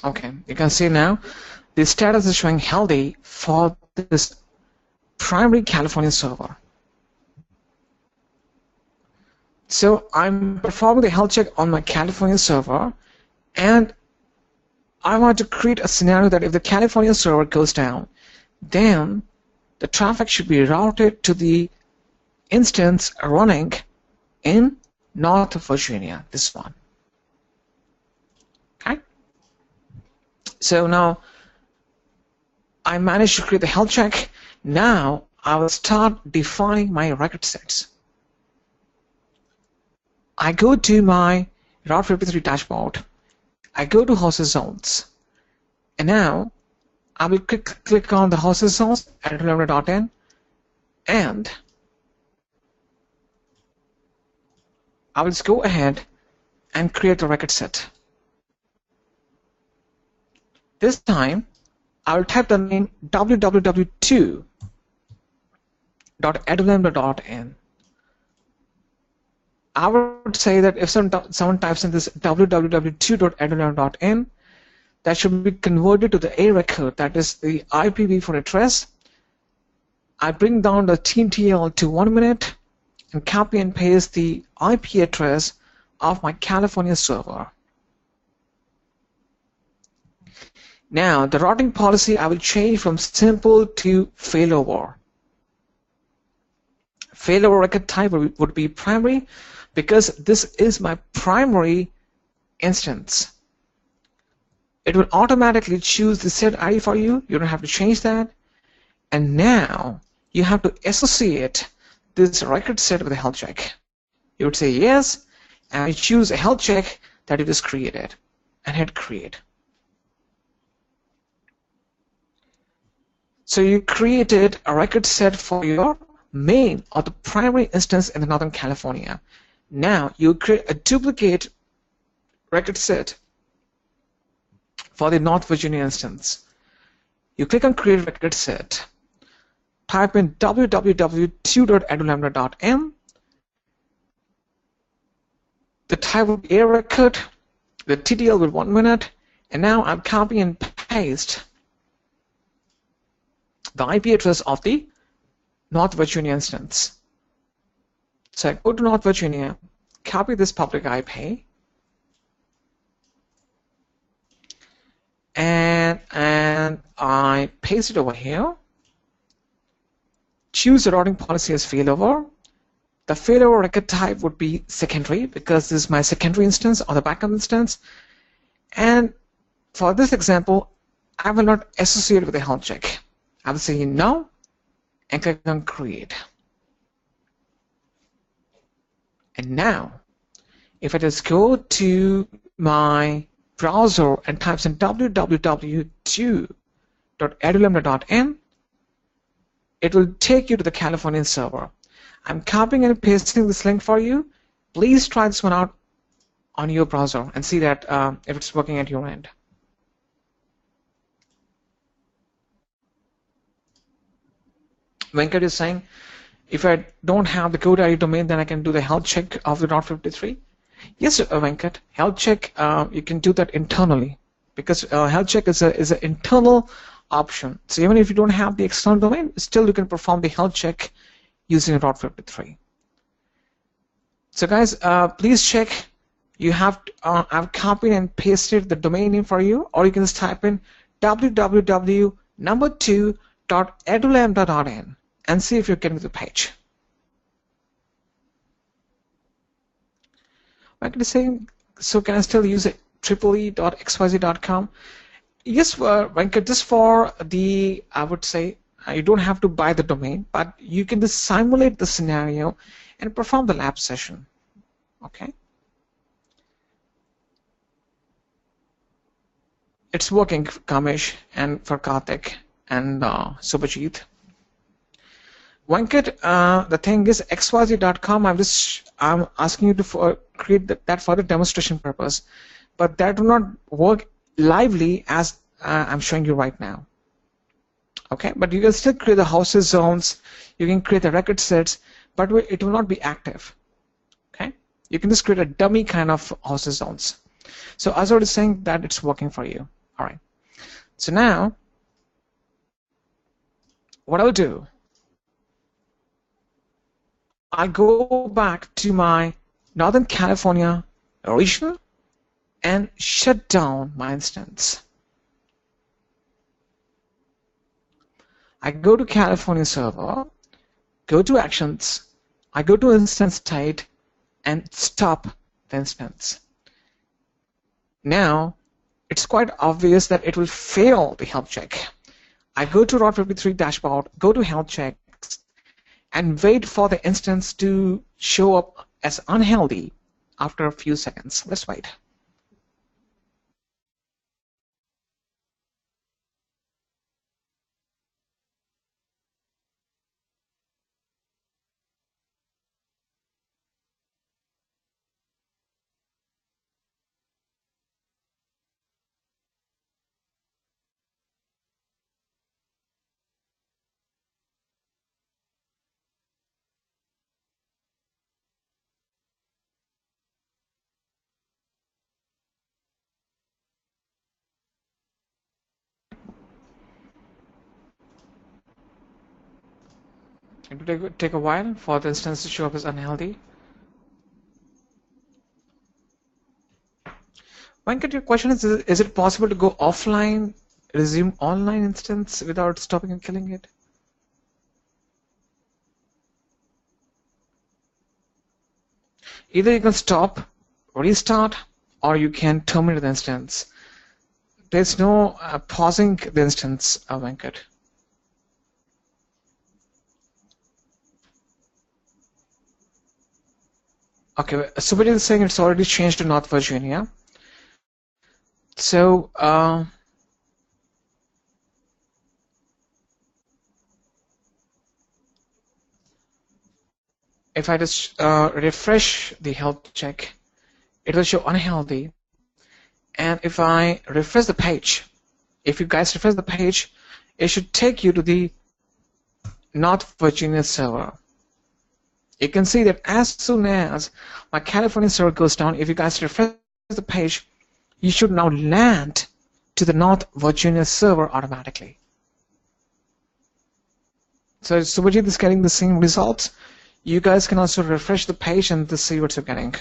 Okay, you can see now the status is showing healthy for this primary California server. So I'm performing the health check on my California server, and I want to create a scenario that if the California server goes down, then the traffic should be routed to the instance running in North Virginia, this one. Okay? So now I managed to create the health check. Now I will start defining my record sets. I go to my R53 dashboard. I go to hosted zones. And now I will click on the hosted zones at AWS.in, and I will just go ahead and create the record set. This time, I will type the name www2.adolambda.in. I would say that if someone types in this www2.adolambda.in, that should be converted to the A record, that is the IPv4 address. I bring down the TTL to 1 minute and copy and paste the IP address of my California server. Now, the routing policy I will change from simple to failover. Failover record type would be primary, because this is my primary instance. It will automatically choose the set ID for you. You don't have to change that. And now you have to associate this record set with a health check. You would say yes, and you choose a health check that you just created, and hit create. So you created a record set for your main or the primary instance in the Northern California. Now you create a duplicate record set for the North Virginia instance. You click on create record set, type in www2.adolambda.in. The type will be a record, the TTL will be 1 minute, and now I'm copy and paste the IP address of the North Virginia instance. So I go to North Virginia, copy this public IP, and I paste it over here. Choose the routing policy as failover. The failover record type would be secondary, because this is my secondary instance or the backup instance. And for this example, I will not associate with a health check. I will say no and click on create. And now, if I just go to my browser and types in www.edulambda.in, it will take you to the Californian server. I'm copying and pasting this link for you. Please try this one out on your browser and see that if it's working at your end. Venkat is saying, if I don't have the GoDaddy domain, then I can do the health check of the R53. Yes, Venkat, health check, you can do that internally because health check is an internal option. So even if you don't have the external domain, still you can perform the health check using R53. So guys, please check. You have I've copied and pasted the domain name for you, or you can just type in www.edulambda.in and see if you're getting to the page. I'm going to say, so can I still use it triple-e.xyz.com? Yes, Venkat, just for the, I would say, you don't have to buy the domain, but you can just simulate the scenario and perform the lab session. Okay? It's working, Kamesh, and for Karthik and Subhajit. Venkat, the thing is xyz.com. I'm asking you to create that for the demonstration purpose, but that will not work lively as I'm showing you right now. Okay, but you can still create the houses zones. You can create the record sets, but it will not be active. Okay, you can just create a dummy kind of houses zones. So as I was saying, that it's working for you. All right. So now, what I'll do, I go back to my Northern California region and shut down my instance. I go to California server, go to actions, I go to instance state and stop the instance. Now, it's quite obvious that it will fail the health check. I go to R53 dashboard, go to health checks, and wait for the instance to show up as unhealthy after a few seconds. Let's wait. It will take a while for the instance to show up as unhealthy. Venkat, your question is it possible to go offline, resume online instance without stopping and killing it? Either you can stop, restart, or you can terminate the instance. There's no pausing the instance, Venkat. Okay, somebody is saying it's already changed to North Virginia. So, if I just refresh the health check, it will show unhealthy. And if I refresh the page, if you guys refresh the page, it should take you to the North Virginia server. You can see that as soon as my California server goes down, if you guys refresh the page, you should now land to the North Virginia server automatically. So Subhajit is getting the same results. You guys can also refresh the page and to see what you're getting.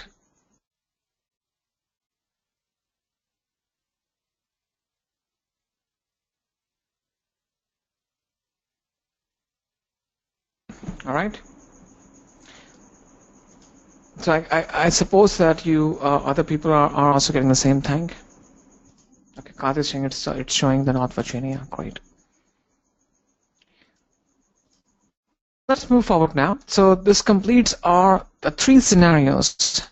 All right. So I suppose that you other people are also getting the same thing. Okay, Kath is saying it's showing the North Virginia. Great. let's move forward now. So this completes the three scenarios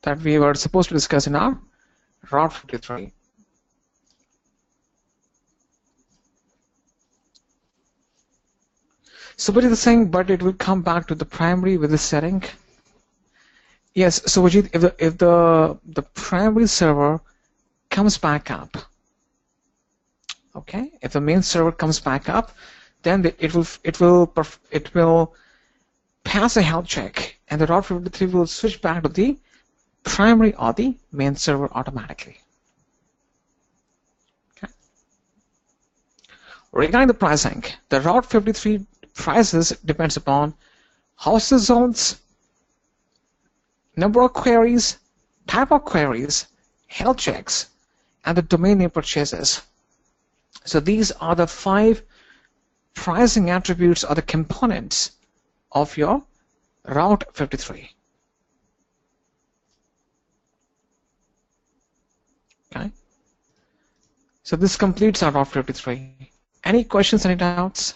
that we were supposed to discuss in our Route 53. So what is saying, but it will come back to the primary with the setting. Yes, so Vijit, if the primary server comes back up, okay, if the main server comes back up, then it will pass a health check, and the Route 53 will switch back to the primary or the main server automatically. Okay. Regarding the pricing, the Route 53 prices depends upon hosted zones, number of queries, type of queries, health checks, and the domain name purchases. So these are the 5 pricing attributes or the components of your Route 53. Okay. So this completes our Route 53. Any questions, any doubts?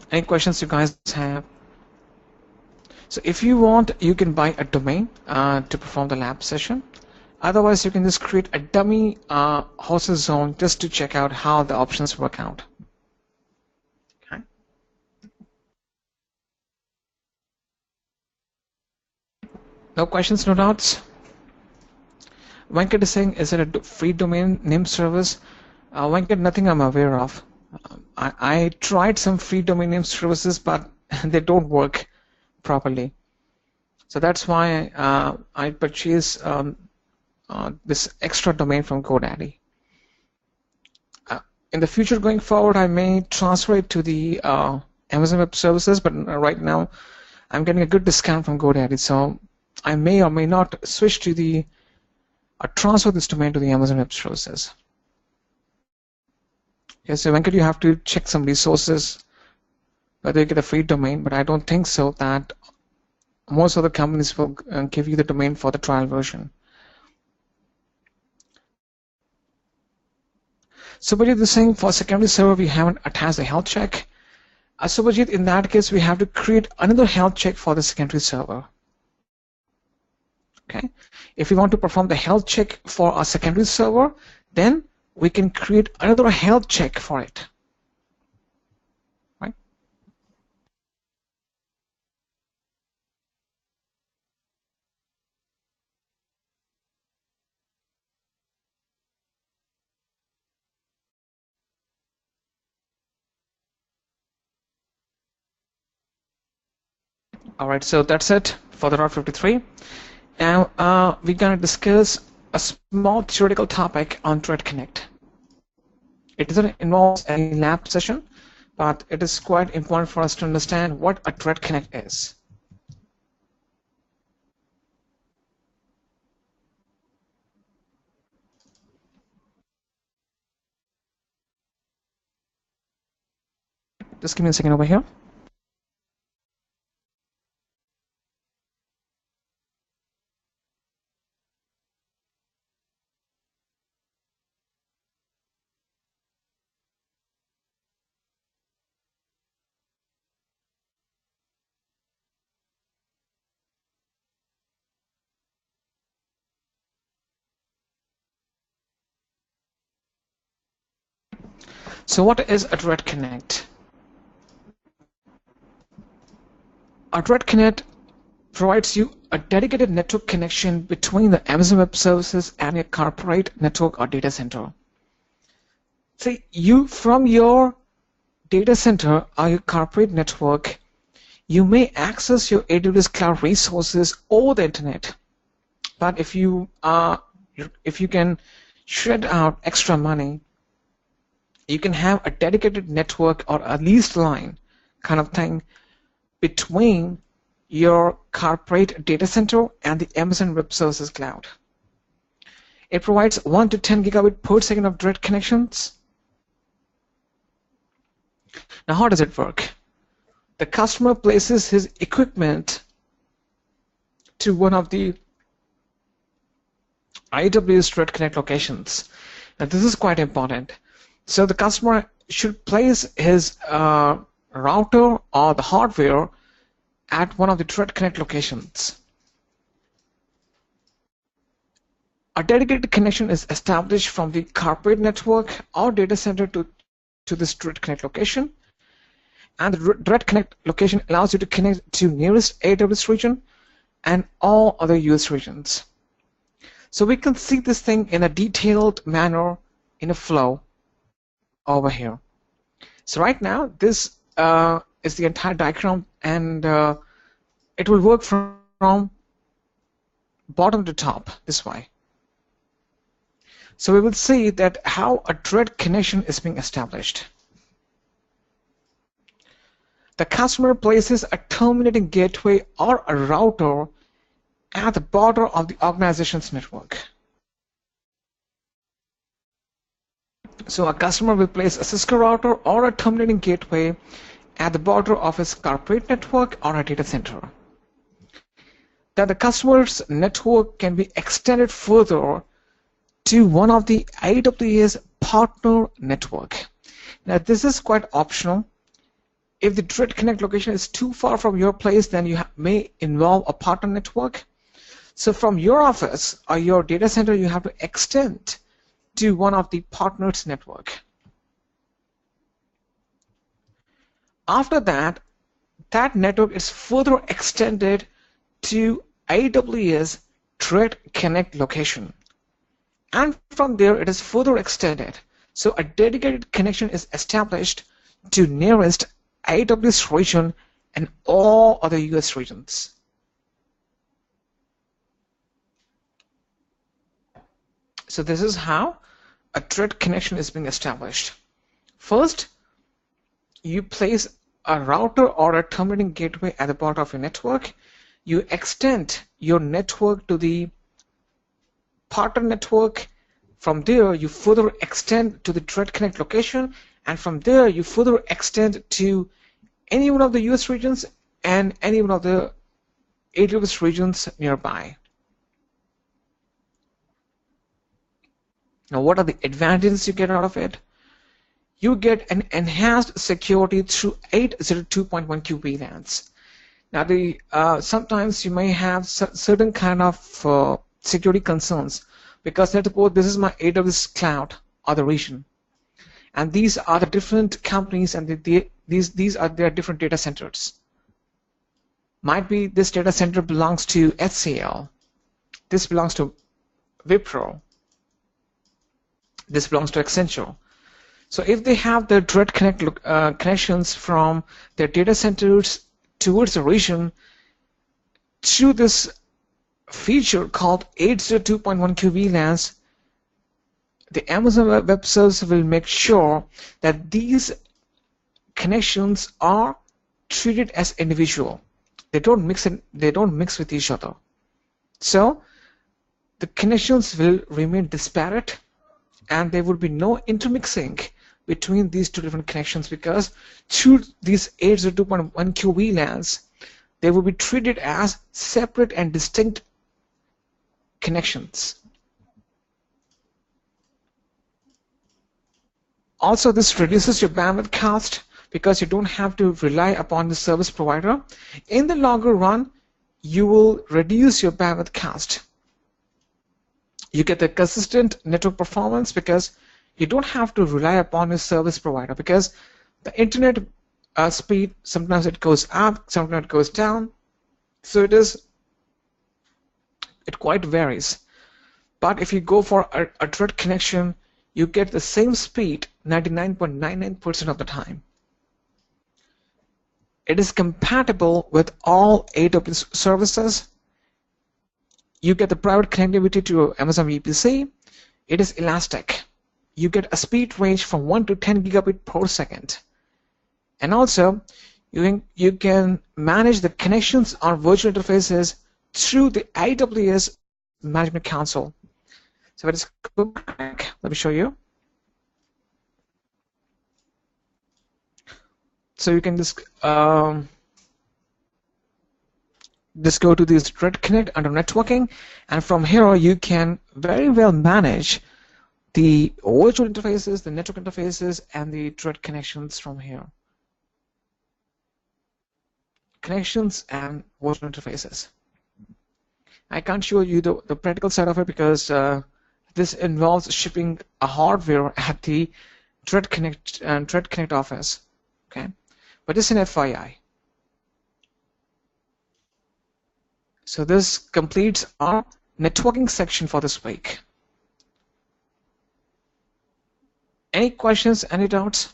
Any questions you guys have? So if you want, you can buy a domain to perform the lab session. Otherwise, you can just create a dummy hosted zone just to check out how the options work out. Okay. No questions, no doubts? Venkat is saying, is it a free domain name service? Venkat, nothing I'm aware of. I tried some free domain name services, but they don't work properly. So that's why I purchased this extra domain from GoDaddy. In the future going forward, I may transfer it to the Amazon Web Services, but right now I'm getting a good discount from GoDaddy, so I may or may not switch to transfer this domain to the Amazon Web Services. Yes, so Venkat, you have to check some resources whether you get a free domain, but I don't think so that most of the companies will give you the domain for the trial version. So Bajit is saying for secondary server we haven't attached a health check. So Bajit, in that case we have to create another health check for the secondary server. Okay, if we want to perform the health check for our secondary server, then we can create another health check for it. Right? All right, so that's it for the Route 53. Now we're going to discuss a small theoretical topic on Thread Connect. It doesn't involve any lab session, but it is quite important for us to understand what a Thread Connect is. Just give me a second over here. So what is a Thread Connect? A Thread Connect provides you a dedicated network connection between the Amazon Web Services and your corporate network or data center. See, you from your data center or your corporate network, you may access your AWS cloud resources over the internet. But if you can shred out extra money, you can have a dedicated network or a leased line kind of thing between your corporate data center and the Amazon Web Services cloud. It provides 1 to 10 gigabit per second of direct connections. Now, how does it work? The customer places his equipment to one of the AWS Threat Connect locations. Now this is quite important. So the customer should place his router or the hardware at one of the Threat Connect locations. A dedicated connection is established from the corporate network or data center to this Threat Connect location. And the Threat Connect location allows you to connect to nearest AWS region and all other US regions. So we can see this thing in a detailed manner in a flow over here. So right now, this is the entire diagram, and it will work from bottom to top this way. So we will see that how a thread connection is being established. The customer places a terminating gateway or a router at the border of the organization's network. So a customer will place a Cisco router or a terminating gateway at the border of his corporate network or a data center. That the customer's network can be extended further to one of the AWS partner network. Now this is quite optional. If the Thread Connect location is too far from your place, then you may involve a partner network. So from your office or your data center, you have to extend to one of the partners network. After that, that network is further extended to AWS Thread Connect location. And from there, it is further extended. So a dedicated connection is established to nearest AWS region and all other US regions. So this is how a thread connection is being established. First, you place a router or a terminating gateway at the bottom of your network. You extend your network to the partner network. From there, you further extend to the Thread Connect location, and from there, you further extend to any one of the US regions and any one of the AWS regions nearby. Now, what are the advantages you get out of it? You get an enhanced security through 802.1q VLANs. Now, sometimes you may have certain kind of security concerns, because let's suppose this is my AWS cloud or the region, and these are the different companies, and these are their different data centers. Might be this data center belongs to HCL, this belongs to Wipro, this belongs to Accenture. So if they have the direct connections from their data centers towards the region through this feature called 802.1q VLANs, the Amazon Web Services will make sure that these connections are treated as individual. They don't mix with each other. So the connections will remain disparate, and there will be no intermixing between these two different connections, because through these 802.1q VLANs, they will be treated as separate and distinct connections. Also, this reduces your bandwidth cost because you don't have to rely upon the service provider. In the longer run, you will reduce your bandwidth cost. You get the consistent network performance because you don't have to rely upon a service provider, because the internet speed, sometimes it goes up, sometimes it goes down. So it quite varies. But if you go for a direct connection, you get the same speed 99.99% of the time. It is compatible with all AWS services. You get the private connectivity to Amazon VPC. It is elastic. You get a speed range from 1 to 10 gigabit per second. And also, you can manage the connections on virtual interfaces through the AWS Management Console. So let's go back. Let me show you. So you can just just go to this Thread Connect under networking, and from here you can very well manage the virtual interfaces, the network interfaces, and the thread connections from here. Connections and virtual interfaces. I can't show you the practical side of it because this involves shipping a hardware at the Thread Connect office. Okay, but just an FYI. So this completes our networking section for this week. Any questions, any doubts?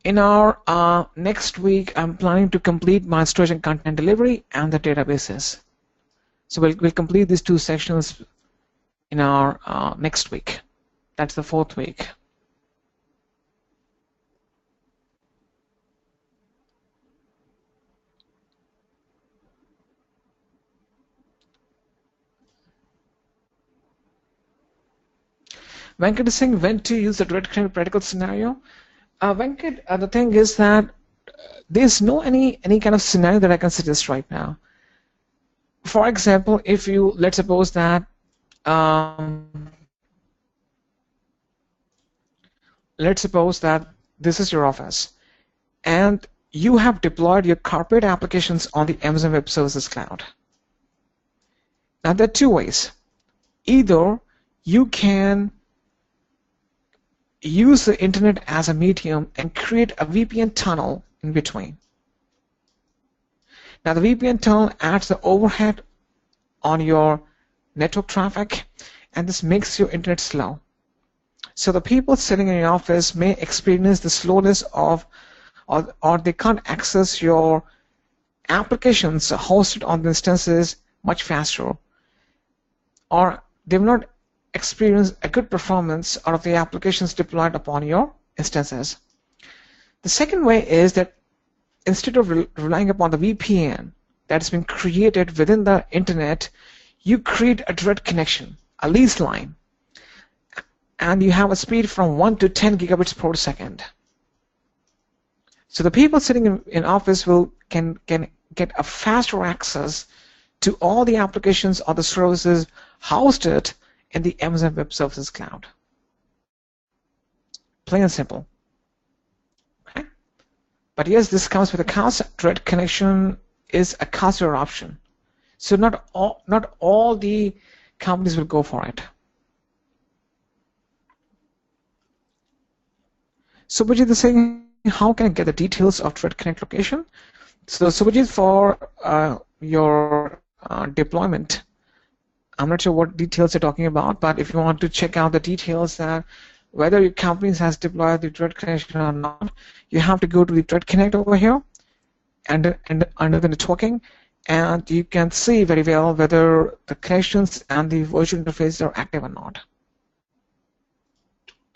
In our next week, I'm planning to complete my storage and content delivery and the databases. So we'll complete these two sections in our next week. That's the 4th week. Venkat is saying when to use the Thread Connect practical scenario. Venkat, the thing is that there's no any kind of scenario that I can suggest right now. For example, if you, let's suppose that this is your office and you have deployed your corporate applications on the Amazon Web Services Cloud. Now there are two ways. Either you can use the internet as a medium and create a VPN tunnel in between. Now the VPN tunnel adds the overhead on your network traffic, and this makes your internet slow. So the people sitting in your office may experience the slowness of, or they can't access your applications hosted on the instances much faster, or they've not experience a good performance out of the applications deployed upon your instances. The second way is that instead of relying upon the VPN that's been created within the internet, you create a direct connection, a lease line, and you have a speed from 1 to 10 gigabits per second. So the people sitting in office can get a faster access to all the applications or the services hosted in the Amazon Web Services Cloud. Plain and simple. Okay? But yes, this comes with a cost. Direct connection is a costlier option. So not all the companies will go for it. Subhajit is saying, how can I get the details of Thread Connect location? So Subhajit, for your deployment, I'm not sure what details you're talking about, but if you want to check out the details that whether your company has deployed the Thread Connection or not, you have to go to the Thread Connect over here and under the networking, and you can see very well whether the connections and the virtual interfaces are active or not.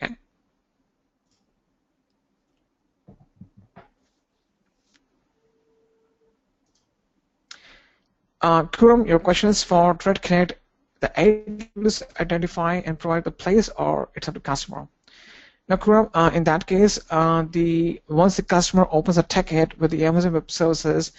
Okay. Kuram, your question is for Thread Connect. The AWS identify and provide the place, or it's up to customer. Now, Kuram, in that case, once the customer opens a ticket with the Amazon Web Services,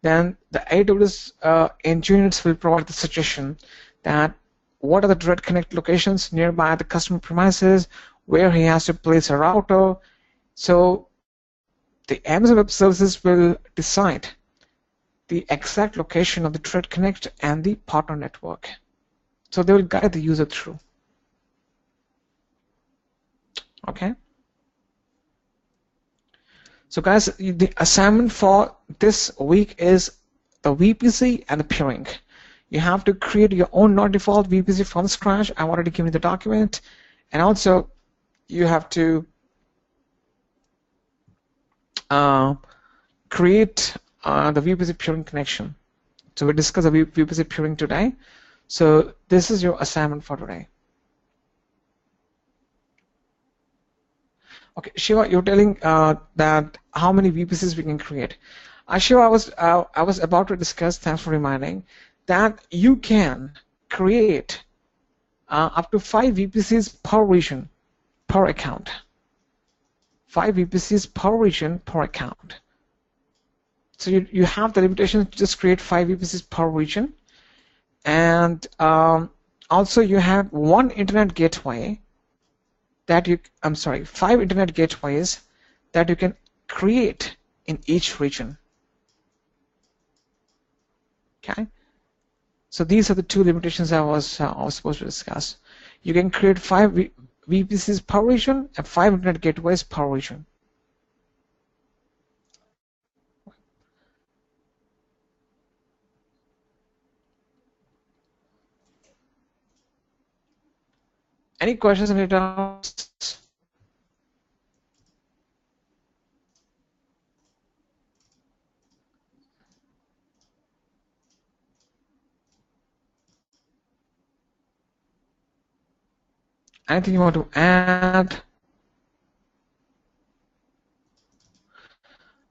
then the AWS engineers will provide the suggestion that what are the Thread Connect locations nearby the customer premises, where he has to place a router. So the Amazon Web Services will decide the exact location of the Thread Connect and the partner network. So they will guide the user through. Okay. So guys, the assignment for this week is the VPC and the peering. You have to create your own non-default VPC from scratch. I've already given you the document, and also you have to create the VPC peering connection. So we discussed the VPC peering today. So this is your assignment for today. Okay, Shiva, you're telling that how many VPCs we can create. Shiva, I was about to discuss. Thanks for reminding that you can create up to 5 VPCs per region per account. 5 VPCs per region per account. So you have the limitation to just create 5 VPCs per region, and also you have one internet gateway that you, I'm sorry, 5 internet gateways that you can create in each region. Okay. So these are the two limitations I was supposed to discuss. You can create 5 VPCs per region and 5 internet gateways per region. Any questions, any doubts? Anything you want to add?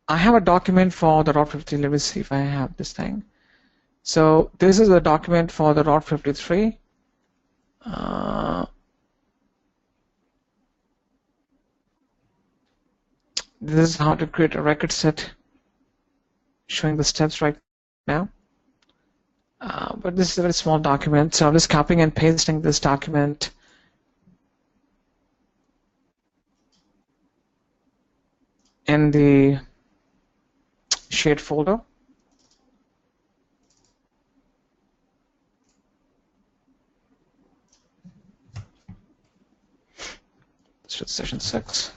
I have a document for the R53. Let me see if I have this thing. So this is a document for the R53. This is how to create a record set, showing the steps right now. But this is a very small document, so I'm just copying and pasting this document in the shared folder. This is session 6.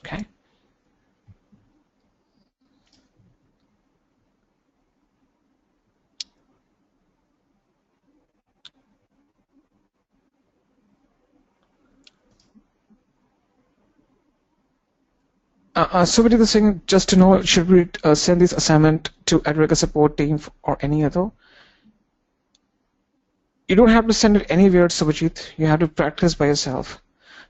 Okay. Somebody was saying, just to know, should we send this assignment to Adrega support team or any other? You don't have to send it anywhere, Subhajit. You have to practice by yourself,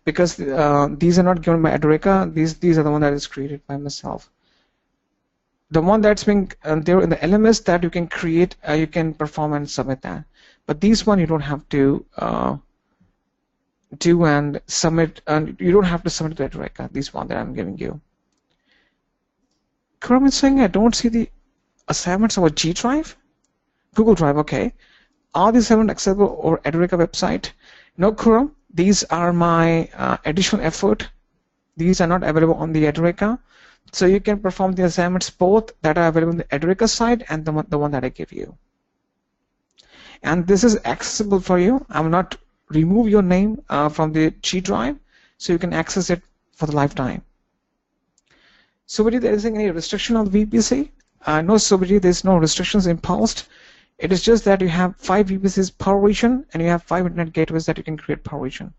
because these are not given by Adrega. These are the one that is created by myself. The one that's being there in the LMS that you can create, you can perform and submit that. But these one you don't have to do and submit, and you don't have to submit to Adrega. This one that I'm giving you. Kuram is saying I don't see the assignments of a G Drive, Google Drive. Okay, are these assignments accessible or Adrega website? No, Kuram. These are my additional effort. These are not available on the Adrega. So you can perform the assignments both that are available on the Adrega side and the one that I give you. And this is accessible for you. I will not remove your name from the G Drive, so you can access it for the lifetime. Subhajit, there isn't any restriction on the VPC? No, Subhajit, there's no restrictions imposed. It is just that you have 5 VPCs per region and you have 5 internet gateways that you can create per region.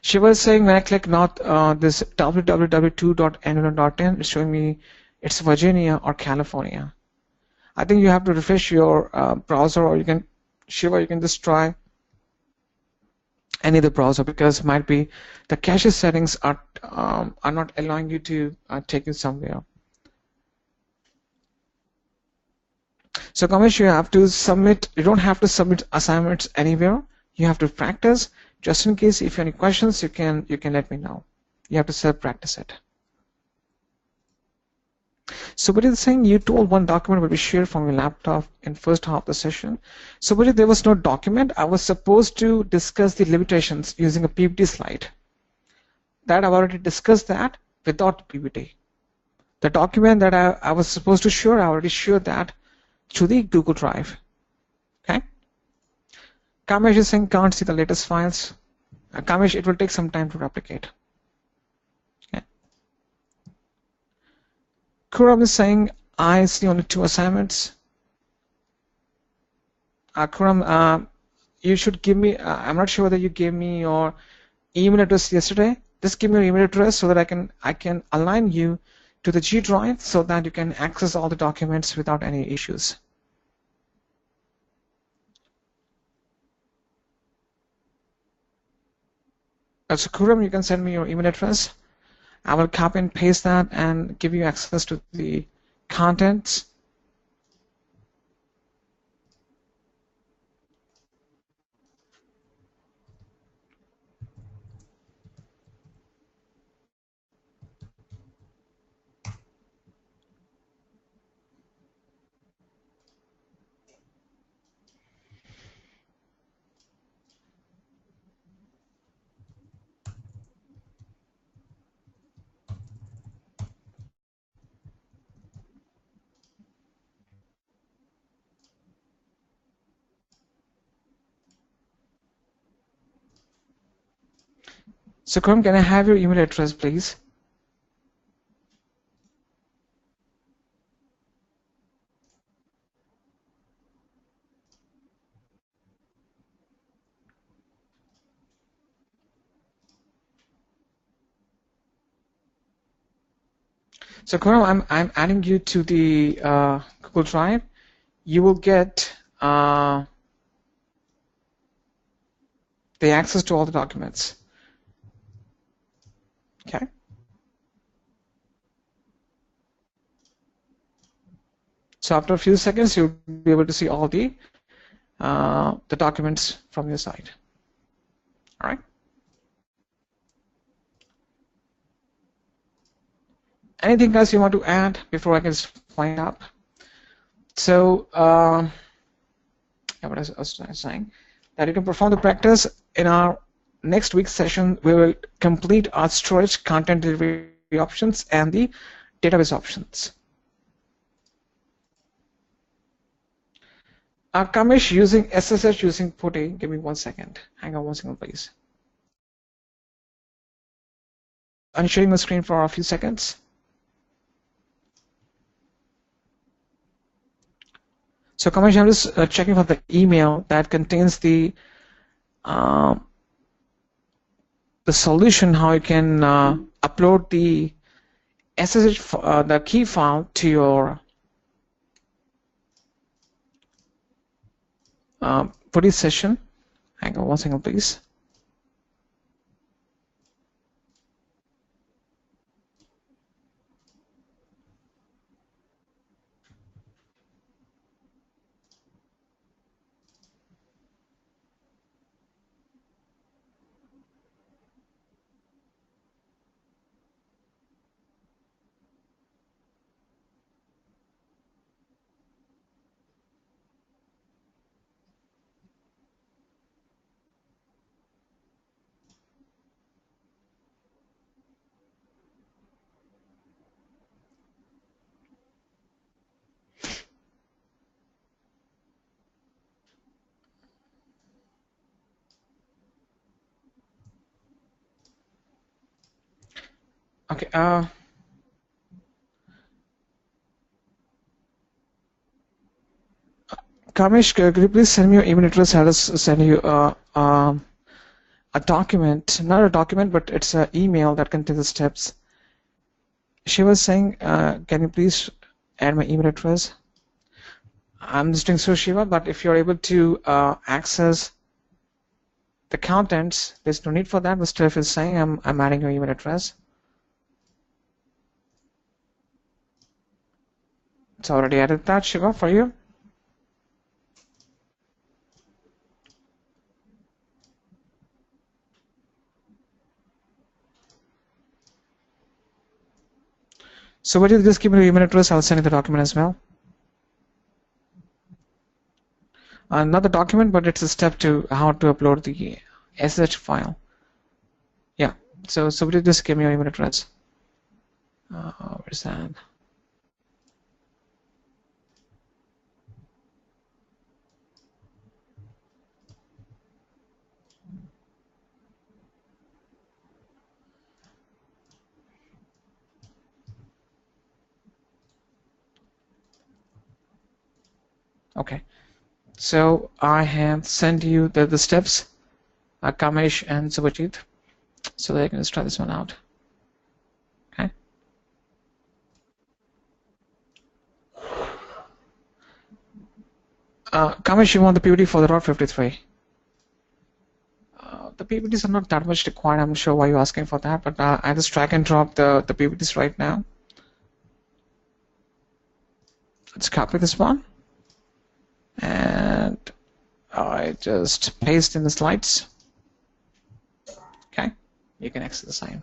Shiva is saying when I click not this www.2.angular.in, it's showing me it's Virginia or California. I think you have to refresh your browser, or you can, Shiva, you can just try any of the browser, because it might be the cache settings are not allowing you to take you somewhere. So Kamesh, you have to submit. You don't have to submit assignments anywhere. You have to practice. Just in case, if you have any questions, you can let me know. You have to self-practice it. So what is saying? You told one document will be shared from your laptop in first half of the session. So but there was no document. I was supposed to discuss the limitations using a PPT slide. That I've already discussed that without PPT. The document that I was supposed to share, I already shared that to the Google Drive. Okay. Kamesh is saying can't see the latest files. Kamesh, it will take some time to replicate. Okay. Kuram is saying I see only 2 assignments. Kuram, you should give me. I'm not sure whether you gave me your email address yesterday. Just give me your email address so that I can align you to the G Drive so that you can access all the documents without any issues. So Kuram, you can send me your email address. I will copy and paste that and give you access to the contents. So Karam, can I have your email address, please? So Karam, I'm adding you to the Google Drive. You will get the access to all the documents. Okay. So after a few seconds, you'll be able to see all the documents from your side. All right. Anything else you want to add before I can find up? So, yeah, what I was saying, that you can perform the practice in our next week's session. We will complete our storage, content delivery options, and the database options. Kamesh, using SSH using PuTTY. Give me 1 second. Hang on 1 second, please. I'm sharing the screen for a few seconds. So Kamesh, I'm just checking for the email that contains the solution, how you can upload the SSH, the key file to your PuTTY session. Hang on 1 second, please. Okay. Kamesh, could you please send me your email address? I'll just send you a document, not a document, but it's an email that contains the steps. She was saying, can you please add my email address? I'm just doing so, Shiva, but if you're able to access the contents, there's no need for that. But Steph is saying, I'm adding your email address. It's already added that, Shiva, for you. So would you just give me your email address? I'll send you the document as well. Not the document, but it's a step to how to upload the SSH file. Yeah. So would you just give me your email address? Where's that? Okay. So I have sent you the steps, Kamesh and Subhajit, so that I can just try this one out. Okay. Kamesh, you want the PPT for the R53? The PPTs are not that much required. I'm not sure why you're asking for that, but I just drag and drop the PPTs right now. Let's copy this one. And I just paste in the slides. Okay, you can exit the same.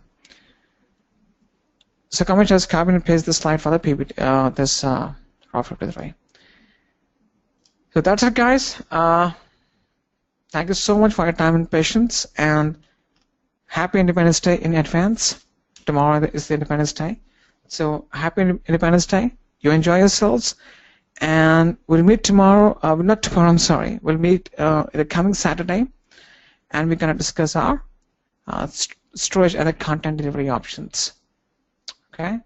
So come and just copy and paste the slide for the PPT, this R53. So that's it, guys. Thank you so much for your time and patience, and happy Independence Day in advance. Tomorrow is the Independence Day, so happy Independence Day. You enjoy yourselves. And we'll meet tomorrow, not tomorrow, I'm sorry. We'll meet the coming Saturday, and we're going to discuss our storage and the content delivery options. Okay.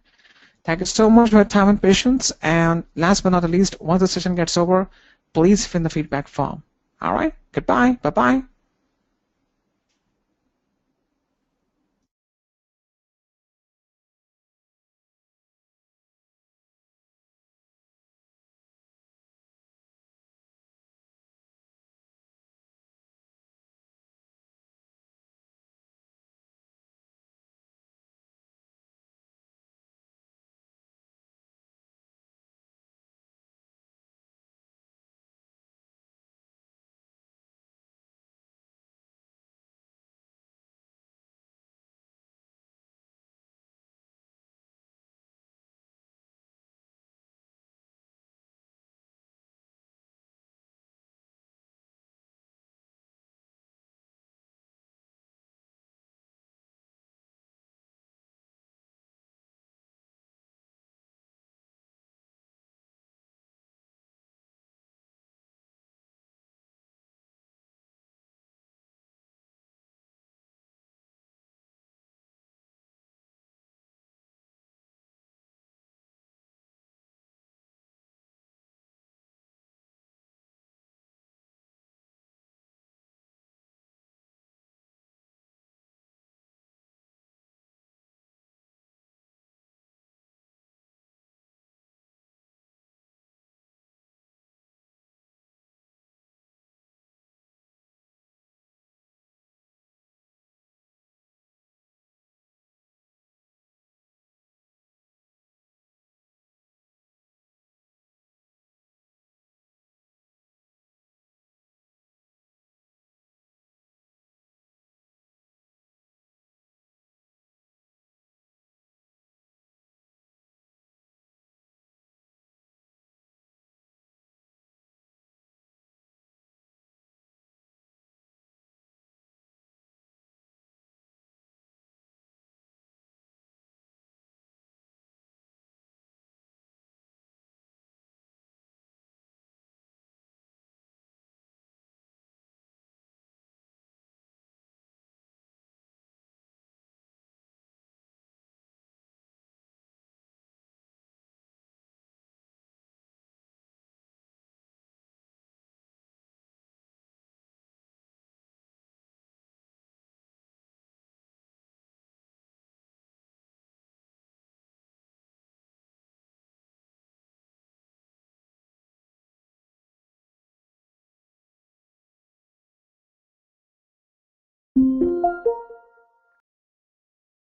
Thank you so much for your time and patience. And last but not the least, once the session gets over, please fill in the feedback form. All right. Goodbye. Bye-bye.